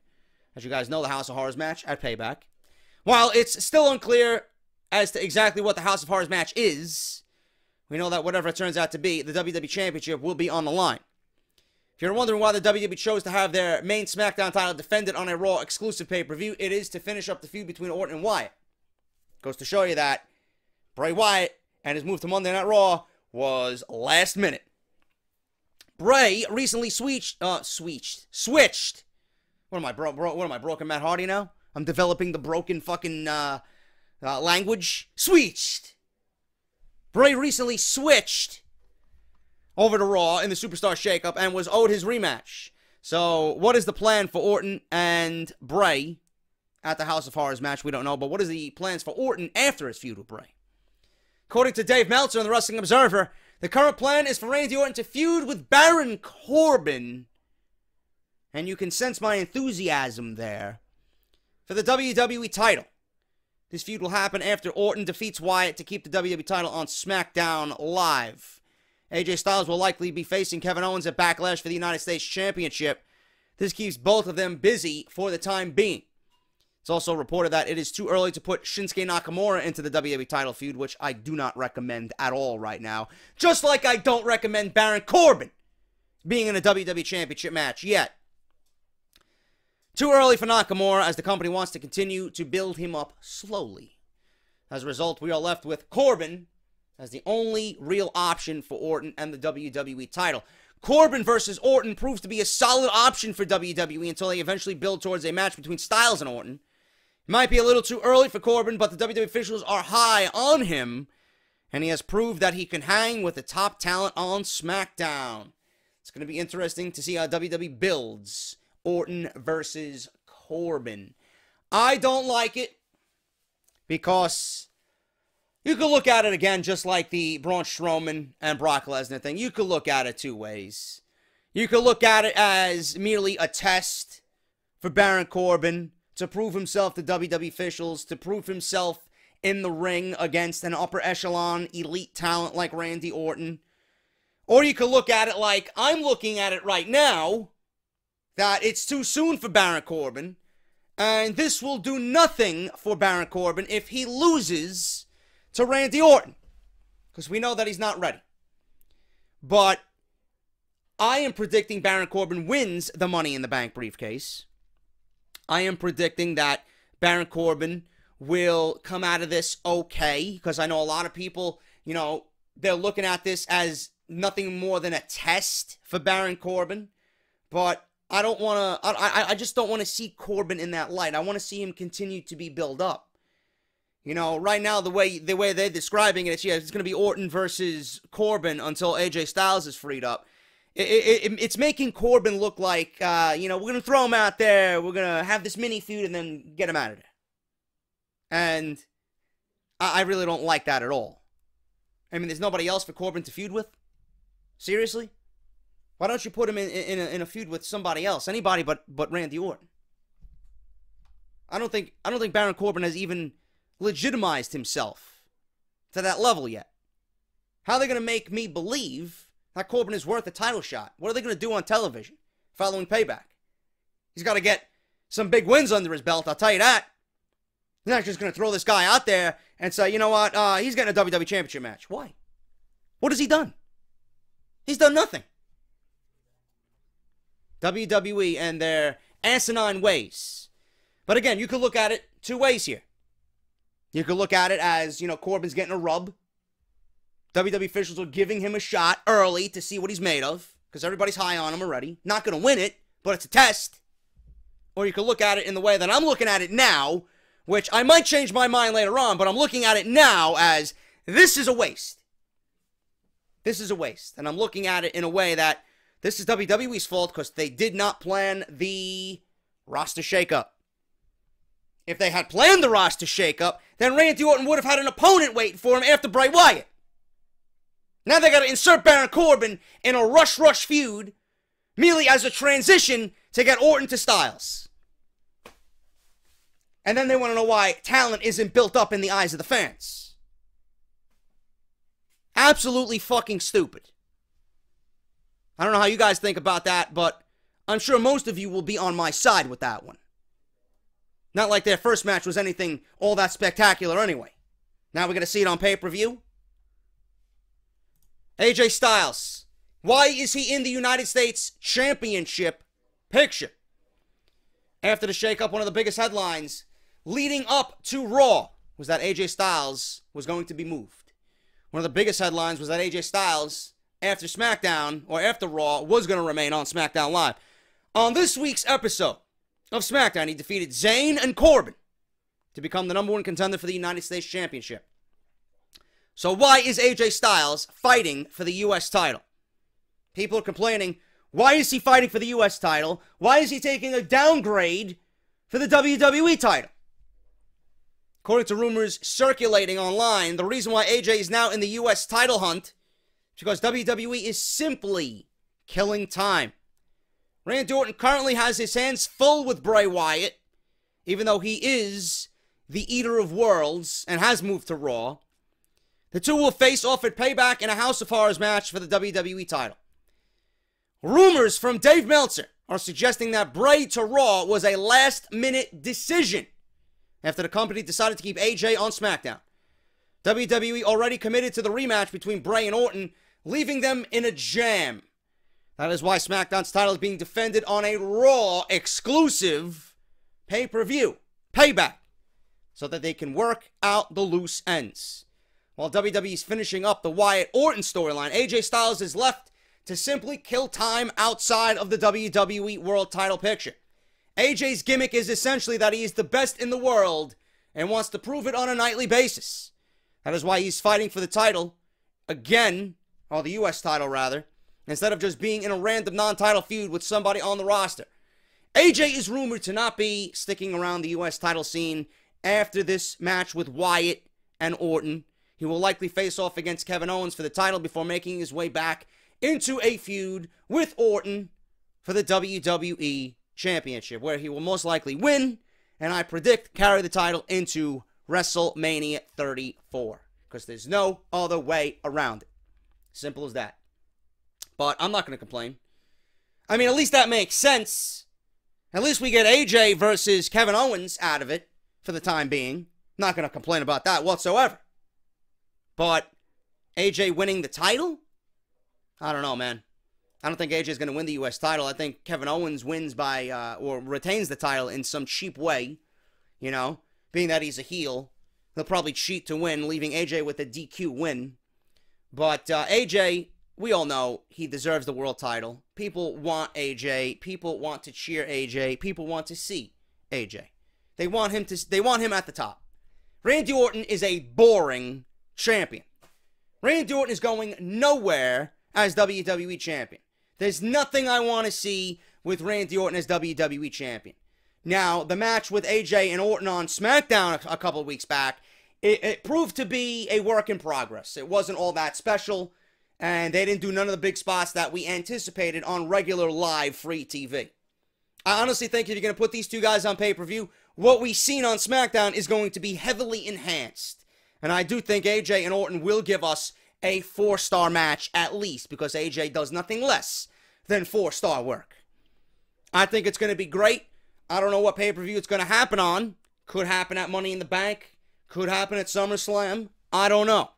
As you guys know, the House of Horrors match at Payback. While it's still unclear as to exactly what the House of Horrors match is, we know that whatever it turns out to be, the WWE Championship will be on the line. If you're wondering why the WWE chose to have their main SmackDown title defended on a Raw exclusive pay-per-view, it is to finish up the feud between Orton and Wyatt. Goes to show you that Bray Wyatt and his move to Monday Night Raw was last minute. Bray recently switched. What am I, broken Matt Hardy now? I'm developing the broken fucking language. Switched. Bray recently switched over to Raw in the Superstar Shakeup and was owed his rematch. So, what is the plan for Orton and Bray at the House of Horrors match? We don't know, but what is the plans for Orton after his feud with Bray? According to Dave Meltzer in the Wrestling Observer, the current plan is for Randy Orton to feud with Baron Corbin, and you can sense my enthusiasm there, for the WWE title. This feud will happen after Orton defeats Wyatt to keep the WWE title on Smackdown Live. AJ Styles will likely be facing Kevin Owens at Backlash for the United States Championship. This keeps both of them busy for the time being. It's also reported that it is too early to put Shinsuke Nakamura into the WWE title feud, which I do not recommend at all right now. Just like I don't recommend Baron Corbin being in a WWE Championship match yet. Too early for Nakamura, as the company wants to continue to build him up slowly. As a result, we are left with Corbin as the only real option for Orton and the WWE title. Corbin versus Orton proves to be a solid option for WWE until they eventually build towards a match between Styles and Orton. It might be a little too early for Corbin, but the WWE officials are high on him, and he has proved that he can hang with the top talent on SmackDown. It's going to be interesting to see how WWE builds Orton versus Corbin. I don't like it because you could look at it again just like the Braun Strowman and Brock Lesnar thing. You could look at it two ways. You could look at it as merely a test for Baron Corbin to prove himself to WWE officials, to prove himself in the ring against an upper echelon elite talent like Randy Orton. Or you could look at it like I'm looking at it right now, that it's too soon for Baron Corbin, and this will do nothing for Baron Corbin if he loses to Randy Orton, because we know that he's not ready. But I am predicting Baron Corbin wins the Money in the Bank briefcase. I am predicting that Baron Corbin will come out of this okay, because I know a lot of people, you know, they're looking at this as nothing more than a test for Baron Corbin. But I don't want to, I just don't want to see Corbin in that light. I want to see him continue to be built up. You know, right now, the way they're describing it, it's going to be Orton versus Corbin until AJ Styles is freed up. It's making Corbin look like, you know, we're going to throw him out there, we're going to have this mini feud and then get him out of there. And I really don't like that at all. I mean, there's nobody else for Corbin to feud with? Seriously? Why don't you put him in a feud with somebody else? Anybody but Randy Orton. I don't think Baron Corbin has even legitimized himself to that level yet. How are they going to make me believe that Corbin is worth a title shot? What are they going to do on television following Payback? He's got to get some big wins under his belt, I'll tell you that. They're not just going to throw this guy out there and say, you know what, he's getting a WWE Championship match. Why? What has he done? He's done nothing. WWE and their asinine ways. But again, you could look at it two ways here. You could look at it as, you know, Corbin's getting a rub. WWE officials are giving him a shot early to see what he's made of, because everybody's high on him already. Not going to win it, but it's a test. Or you could look at it in the way that I'm looking at it now, which I might change my mind later on, but I'm looking at it now as this is a waste. This is a waste. And I'm looking at it in a way that this is WWE's fault because they did not plan the roster shakeup. if they had planned the roster shakeup, then Randy Orton would have had an opponent waiting for him after Bray Wyatt. Now they got to insert Baron Corbin in a rush feud, merely as a transition to get Orton to Styles. And then they want to know why talent isn't built up in the eyes of the fans. Absolutely fucking stupid. I don't know how you guys think about that, but I'm sure most of you will be on my side with that one. Not like their first match was anything all that spectacular anyway. Now we're going to see it on pay-per-view. AJ Styles. Why is he in the United States Championship picture? After the shakeup, one of the biggest headlines leading up to Raw was that AJ Styles was going to be moved. One of the biggest headlines was that AJ Styles, after SmackDown, or after Raw, was going to remain on SmackDown Live. On this week's episode of SmackDown, he defeated Zayn and Corbin to become the #1 contender for the United States Championship. So why is AJ Styles fighting for the U.S. title? People are complaining, why is he fighting for the U.S. title? Why is he taking a downgrade for the WWE title? According to rumors circulating online, the reason why AJ is now in the U.S. title hunt is because WWE is simply killing time. Randy Orton currently has his hands full with Bray Wyatt, even though he is the Eater of Worlds and has moved to Raw. The two will face off at Payback in a House of Horrors match for the WWE title. Rumors from Dave Meltzer are suggesting that Bray to Raw was a last-minute decision after the company decided to keep AJ on SmackDown. WWE already committed to the rematch between Bray and Orton, leaving them in a jam. That is why SmackDown's title is being defended on a Raw exclusive pay-per-view, Payback, so that they can work out the loose ends. While WWE is finishing up the Wyatt-Orton storyline, AJ Styles is left to simply kill time outside of the WWE World title picture. AJ's gimmick is essentially that he is the best in the world and wants to prove it on a nightly basis. That is why he's fighting for the title again, or the U.S. title rather, instead of just being in a random non-title feud with somebody on the roster. AJ is rumored to not be sticking around the U.S. title scene after this match with Wyatt and Orton. He will likely face off against Kevin Owens for the title before making his way back into a feud with Orton for the WWE Championship, where he will most likely win, and I predict carry the title into WrestleMania 34, because there's no other way around it. Simple as that. But I'm not going to complain. I mean, at least that makes sense. At least we get AJ versus Kevin Owens out of it for the time being. Not going to complain about that whatsoever. But AJ winning the title? I don't know, man. I don't think AJ is going to win the U.S. title. I think Kevin Owens wins by, or retains the title in some cheap way. You know, being that he's a heel. He'll probably cheat to win, leaving AJ with a DQ win. But AJ, we all know he deserves the world title. People want AJ. People want to cheer AJ. People want to see AJ. They want him at the top. Randy Orton is a boring champion. Randy Orton is going nowhere as WWE champion. There's nothing I want to see with Randy Orton as WWE champion. Now, the match with AJ and Orton on SmackDown a couple of weeks back, it proved to be a work in progress. It wasn't all that special, and they didn't do none of the big spots that we anticipated on regular live free TV. I honestly think if you're going to put these two guys on pay-per-view, what we've seen on SmackDown is going to be heavily enhanced. And I do think AJ and Orton will give us a 4-star match at least, because AJ does nothing less than 4-star work. I think it's going to be great. I don't know what pay-per-view it's going to happen on. Could happen at Money in the Bank. Could happen at SummerSlam. I don't know.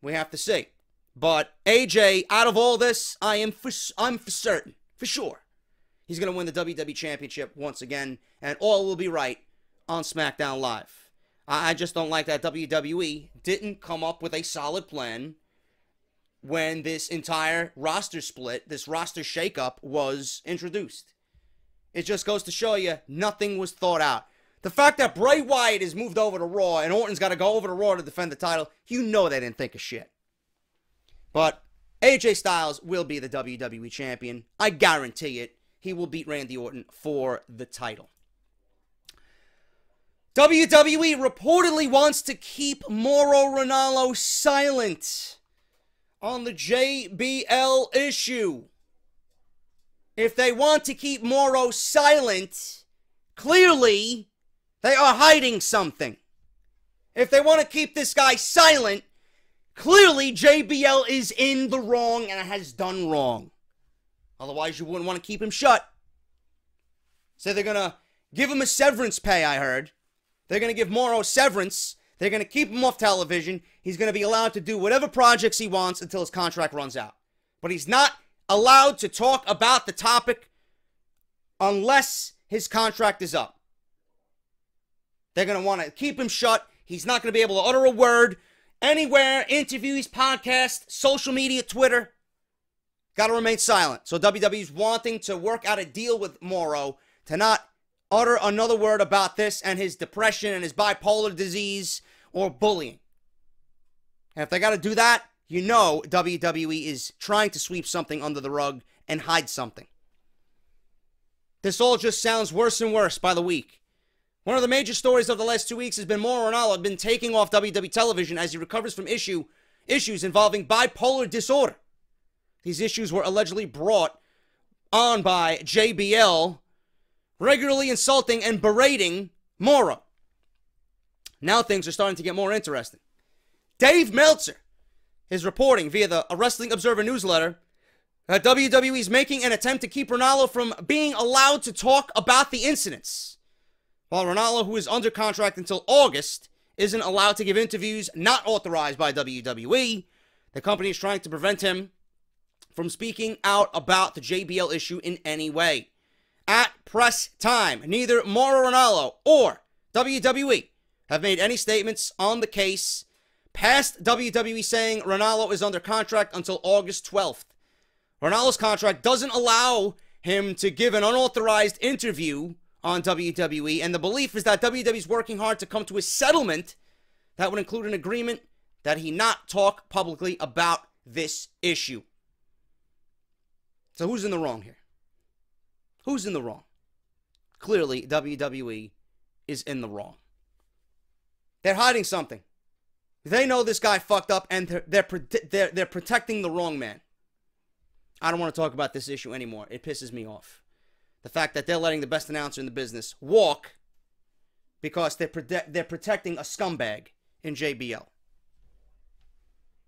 We have to see. But AJ, out of all this, I'm for certain, for sure, he's going to win the WWE Championship once again, and all will be right on SmackDown Live. I just don't like that WWE didn't come up with a solid plan when this entire roster split, this roster shakeup was introduced. It just goes to show you nothing was thought out. The fact that Bray Wyatt is moved over to Raw and Orton's got to go over to Raw to defend the title, you know they didn't think of shit. But AJ Styles will be the WWE champion. I guarantee it. He will beat Randy Orton for the title. WWE reportedly wants to keep Mauro Ranallo silent on the JBL issue. If they want to keep Mauro silent, clearly they are hiding something. If they want to keep this guy silent, clearly JBL is in the wrong and has done wrong. Otherwise, you wouldn't want to keep him shut. So they're going to give him a severance pay, I heard. They're going to give Mauro severance. They're going to keep him off television. He's going to be allowed to do whatever projects he wants until his contract runs out. But he's not allowed to talk about the topic unless his contract is up. They're going to want to keep him shut. He's not going to be able to utter a word anywhere, interviews, podcasts, social media, Twitter. Got to remain silent. So WWE's wanting to work out a deal with Mauro to not utter another word about this and his depression and his bipolar disease or bullying. And if they got to do that, you know WWE is trying to sweep something under the rug and hide something. This all just sounds worse and worse by the week. One of the major stories of the last 2 weeks has been Mauro Ranallo been taking off WWE television as he recovers from issues involving bipolar disorder. These issues were allegedly brought on by JBL, regularly insulting and berating Mauro. Now things are starting to get more interesting. Dave Meltzer is reporting via the Wrestling Observer newsletter that WWE is making an attempt to keep Ranallo from being allowed to talk about the incidents. While Ranallo, who is under contract until August, isn't allowed to give interviews not authorized by WWE, the company is trying to prevent him from speaking out about the JBL issue in any way. At press time, neither Mauro Ranallo or WWE have made any statements on the case past WWE saying Ranallo is under contract until August 12th. Ranallo's contract doesn't allow him to give an unauthorized interview on WWE, and the belief is that WWE is working hard to come to a settlement that would include an agreement that he not talk publicly about this issue. So who's in the wrong here? Who's in the wrong? Clearly, WWE is in the wrong. They're hiding something. They know this guy fucked up, and they're protecting the wrong man. I don't want to talk about this issue anymore. It pisses me off. The fact that they're letting the best announcer in the business walk because they're protecting a scumbag in JBL.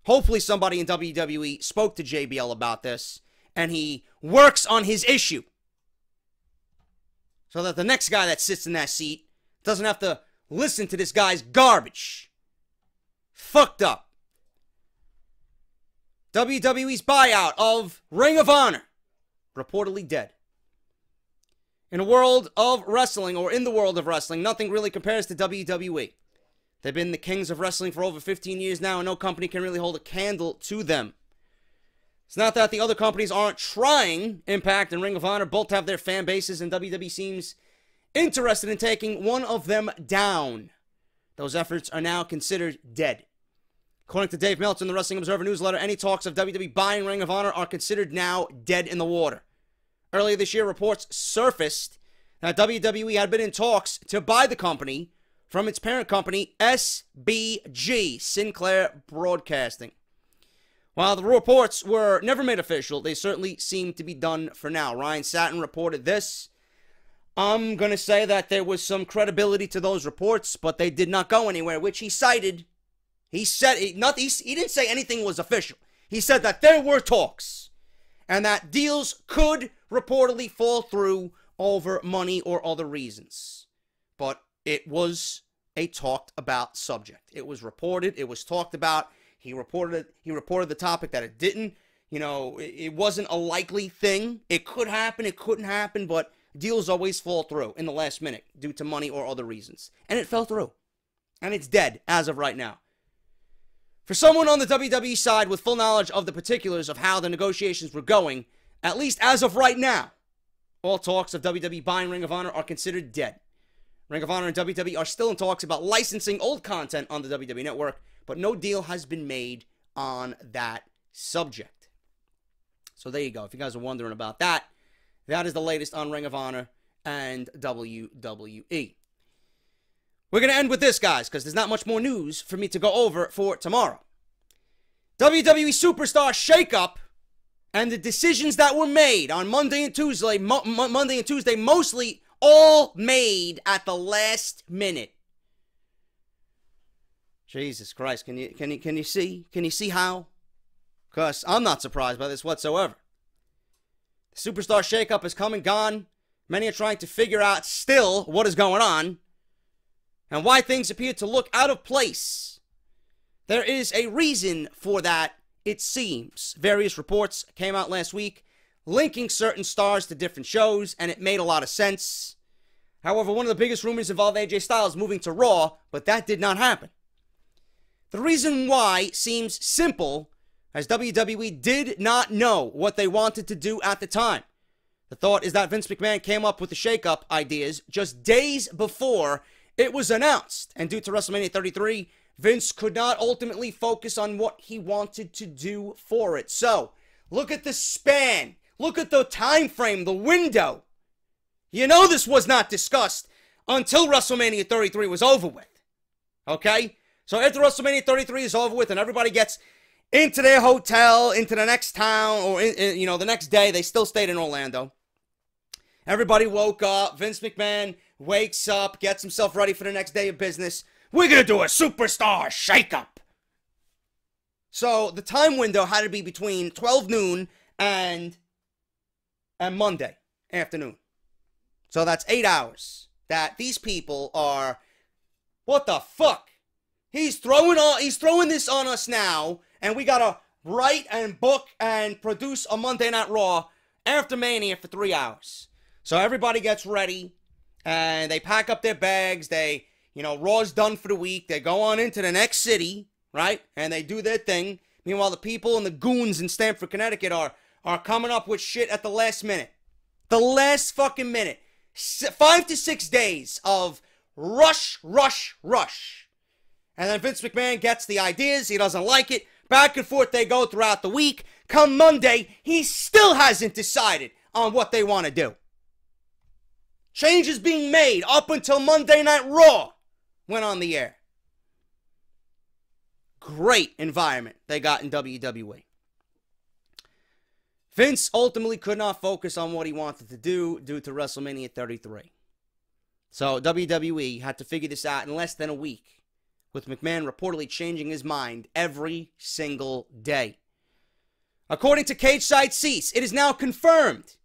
Hopefully somebody in WWE spoke to JBL about this, and he works on his issue so that the next guy that sits in that seat doesn't have to listen to this guy's garbage. Fucked up. WWE's buyout of Ring of Honor reportedly dead. In a world of wrestling, or in the world of wrestling, nothing really compares to WWE. They've been the kings of wrestling for over 15 years now, and no company can really hold a candle to them. It's not that the other companies aren't trying. Impact and Ring of Honor both have their fan bases, and WWE seems interested in taking one of them down. Those efforts are now considered dead. According to Dave Meltzer in the Wrestling Observer newsletter, any talks of WWE buying Ring of Honor are considered now dead in the water. Earlier this year, reports surfaced that WWE had been in talks to buy the company from its parent company, SBG, Sinclair Broadcasting. While the reports were never made official, they certainly seem to be done for now. Ryan Satin reported this. I'm going to say that there was some credibility to those reports, but they did not go anywhere, which he cited. He said, he didn't say anything was official. He said that there were talks and that deals could reportedly fall through over money or other reasons. But it was a talked about subject. It was reported, it was talked about. He reported the topic that it didn't. You know, it wasn't a likely thing. It could happen, it couldn't happen, but deals always fall through in the last minute due to money or other reasons. And it fell through. And it's dead as of right now. For someone on the WWE side with full knowledge of the particulars of how the negotiations were going, at least as of right now, all talks of WWE buying Ring of Honor are considered dead. Ring of Honor and WWE are still in talks about licensing old content on the WWE Network, but no deal has been made on that subject. So there you go. If you guys are wondering about that, that is the latest on Ring of Honor and WWE. We're going to end with this, guys, because there's not much more news for me to go over for tomorrow. WWE Superstar Shakeup and the decisions that were made on Monday and Tuesday, mostly all made at the last minute. Jesus Christ, can you see? Can you see how? Because I'm not surprised by this whatsoever. The Superstar Shakeup has come and gone. Many are trying to figure out still what is going on and why things appear to look out of place. There is a reason for that, it seems. Various reports came out last week linking certain stars to different shows, and it made a lot of sense. However, one of the biggest rumors involved AJ Styles moving to Raw, but that did not happen. The reason why seems simple, as WWE did not know what they wanted to do at the time. The thought is that Vince McMahon came up with the shakeup ideas just days before it was announced. And due to WrestleMania 33, Vince could not ultimately focus on what he wanted to do for it. So, look at the span. Look at the time frame, the window. You know this was not discussed until WrestleMania 33 was over with. Okay? So after WrestleMania 33 is over with and everybody gets into their hotel, into the next town, or the next day, they still stayed in Orlando. Everybody woke up. Vince McMahon wakes up, gets himself ready for the next day of business. We're going to do a Superstar Shakeup. So the time window had to be between 12 noon and Monday afternoon. So that's 8 hours that these people are, what the fuck? He's throwing this on us now, and we gotta write and book and produce a Monday Night Raw after Mania for 3 hours. So everybody gets ready, and they pack up their bags. They, Raw's done for the week. They go on into the next city, right? And they do their thing. Meanwhile, the people and the goons in Stamford, Connecticut are coming up with shit at the last minute. The last fucking minute. 5 to 6 days of rush. And then Vince McMahon gets the ideas. He doesn't like it. Back and forth they go throughout the week. Come Monday, he still hasn't decided on what they want to do. Changes being made up until Monday Night Raw went on the air. Great environment they got in WWE. Vince ultimately could not focus on what he wanted to do due to WrestleMania 33. So WWE had to figure this out in less than a week, with McMahon reportedly changing his mind every single day. According to Cage Side Seats, it is now confirmed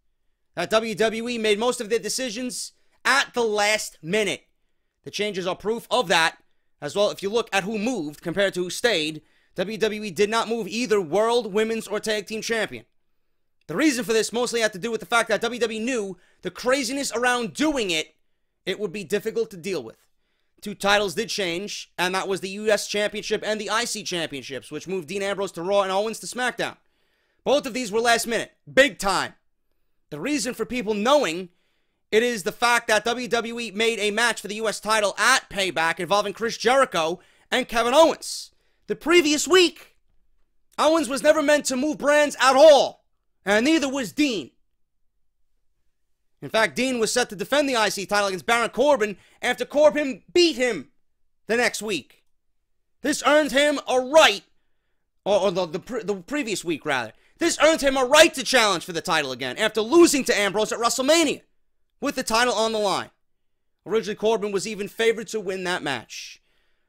that WWE made most of their decisions at the last minute. The changes are proof of that. As well, if you look at who moved compared to who stayed, WWE did not move either World, Women's, or Tag Team Champion. The reason for this mostly had to do with the fact that WWE knew the craziness around doing it would be difficult to deal with. 2 titles did change, and that was the US Championship and the IC Championships, which moved Dean Ambrose to Raw and Owens to SmackDown. Both of these were last minute. Big time. The reason for people knowing it is the fact that WWE made a match for the US title at Payback involving Chris Jericho and Kevin Owens. The previous week, Owens was never meant to move brands at all, and neither was Dean. In fact, Dean was set to defend the IC title against Baron Corbin after Corbin beat him the next week. This earned him a right, or the previous week rather. This earned him a right to challenge for the title again after losing to Ambrose at WrestleMania with the title on the line. Originally, Corbin was even favored to win that match.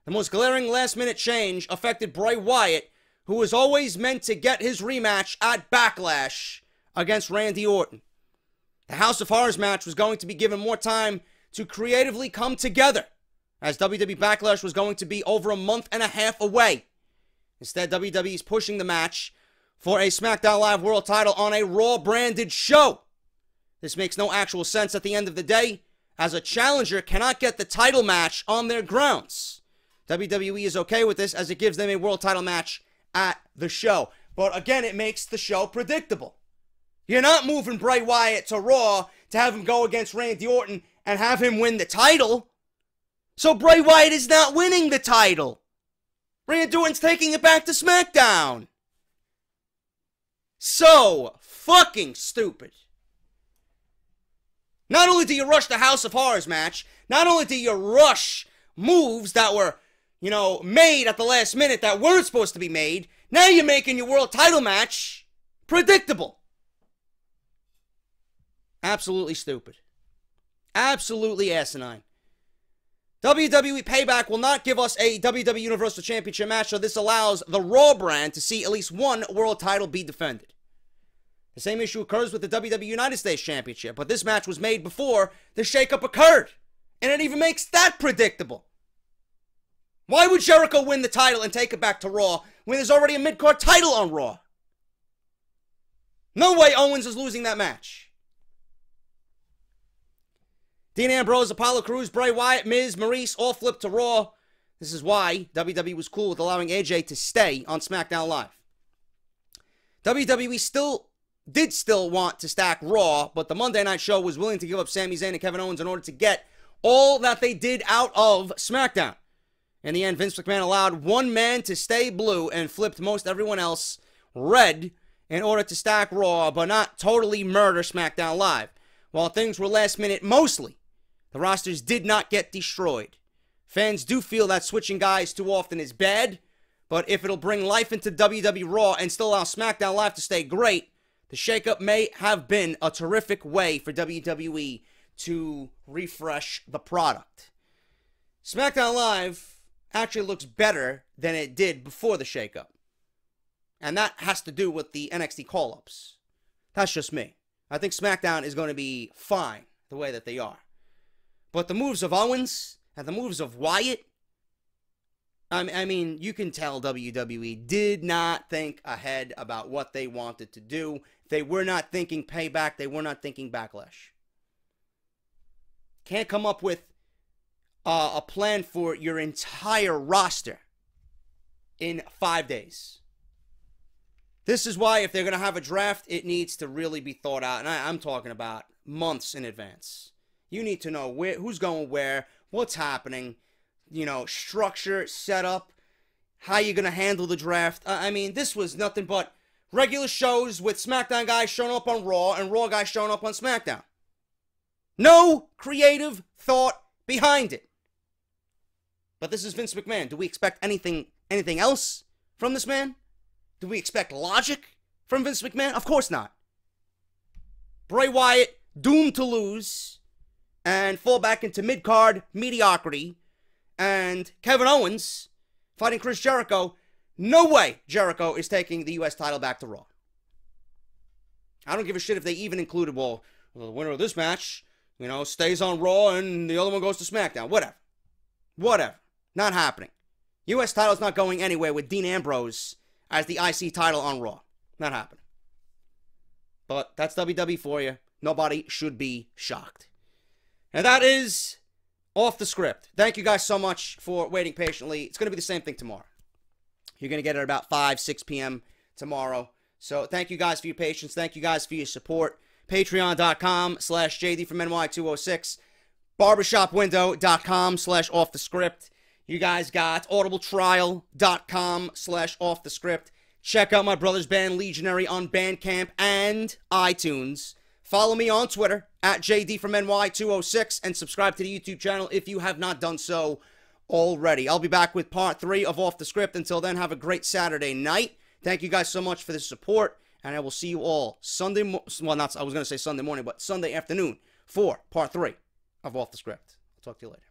The most glaring last-minute change affected Bray Wyatt, who was always meant to get his rematch at Backlash against Randy Orton. The House of Horrors match was going to be given more time to creatively come together, as WWE Backlash was going to be over a month and a half away. Instead, WWE is pushing the match for a SmackDown Live World title on a Raw-branded show. This makes no actual sense at the end of the day, as a challenger cannot get the title match on their grounds. WWE is okay with this, as it gives them a world title match at the show. But again, it makes the show predictable. You're not moving Bray Wyatt to Raw to have him go against Randy Orton and have him win the title. So Bray Wyatt is not winning the title. Randy Orton's taking it back to SmackDown. So fucking stupid. Not only do you rush the House of Horrors match, not only do you rush moves that were, made at the last minute that weren't supposed to be made. Now you're making your world title match predictable. Absolutely stupid. Absolutely asinine. WWE Payback will not give us a WWE Universal Championship match, so this allows the Raw brand to see at least one world title be defended. The same issue occurs with the WWE United States Championship, but this match was made before the shakeup occurred, and it even makes that predictable. Why would Jericho win the title and take it back to Raw when there's already a mid-card title on Raw? No way Owens is losing that match. Dean Ambrose, Apollo Crews, Bray Wyatt, Miz, Maurice all flipped to Raw. This is why WWE was cool with allowing AJ to stay on Smackdown Live. WWE still want to stack Raw, but the Monday Night Show was willing to give up Sami Zayn and Kevin Owens in order to get all that they did out of SmackDown. In the end, Vince McMahon allowed one man to stay blue and flipped most everyone else red in order to stack Raw, but not totally murder SmackDown Live. While things were last minute mostly, the rosters did not get destroyed. Fans do feel that switching guys too often is bad, but if it'll bring life into WWE Raw and still allow SmackDown Live to stay great, the shakeup may have been a terrific way for WWE to refresh the product. SmackDown Live actually looks better than it did before the shakeup. And that has to do with the NXT call-ups. That's just me. I think SmackDown is going to be fine the way that they are. But the moves of Owens and the moves of Wyatt, I mean, you can tell WWE did not think ahead about what they wanted to do. They were not thinking Payback. They were not thinking Backlash. Can't come up with a plan for your entire roster in 5 days. This is why if they're going to have a draft, it needs to really be thought out. And I'm talking about months in advance. You need to know who's going where, what's happening, structure, setup, how you're going to handle the draft. I mean, this was nothing but regular shows with SmackDown guys showing up on Raw and Raw guys showing up on SmackDown. No creative thought behind it. But this is Vince McMahon. Do we expect anything else from this man? Do we expect logic from Vince McMahon? Of course not. Bray Wyatt, doomed to lose and fall back into mid-card mediocrity. And Kevin Owens fighting Chris Jericho. No way Jericho is taking the U.S. title back to Raw. I don't give a shit if they even included, well, the winner of this match, stays on Raw and the other one goes to SmackDown. Whatever. Not happening. U.S. title's not going anywhere with Dean Ambrose as the IC title on Raw. Not happening. But that's WWE for you. Nobody should be shocked. And that is Off the Script. Thank you guys so much for waiting patiently. It's going to be the same thing tomorrow. You're going to get it at about 5, 6 p.m. tomorrow. So thank you guys for your patience. Thank you guys for your support. Patreon.com/JD from NY206. Barbershopwindow.com/offthescript. You guys got audibletrial.com/offthescript. Check out my brother's band Legionary on Bandcamp and iTunes. Follow me on Twitter at JD from NY206 and subscribe to the YouTube channel if you have not done so already. I'll be back with part 3 of Off the Script. Until then, have a great Saturday night. Thank you guys so much for the support, and I will see you all Sunday morning, but Sunday afternoon for part 3 of Off the Script. I'll talk to you later.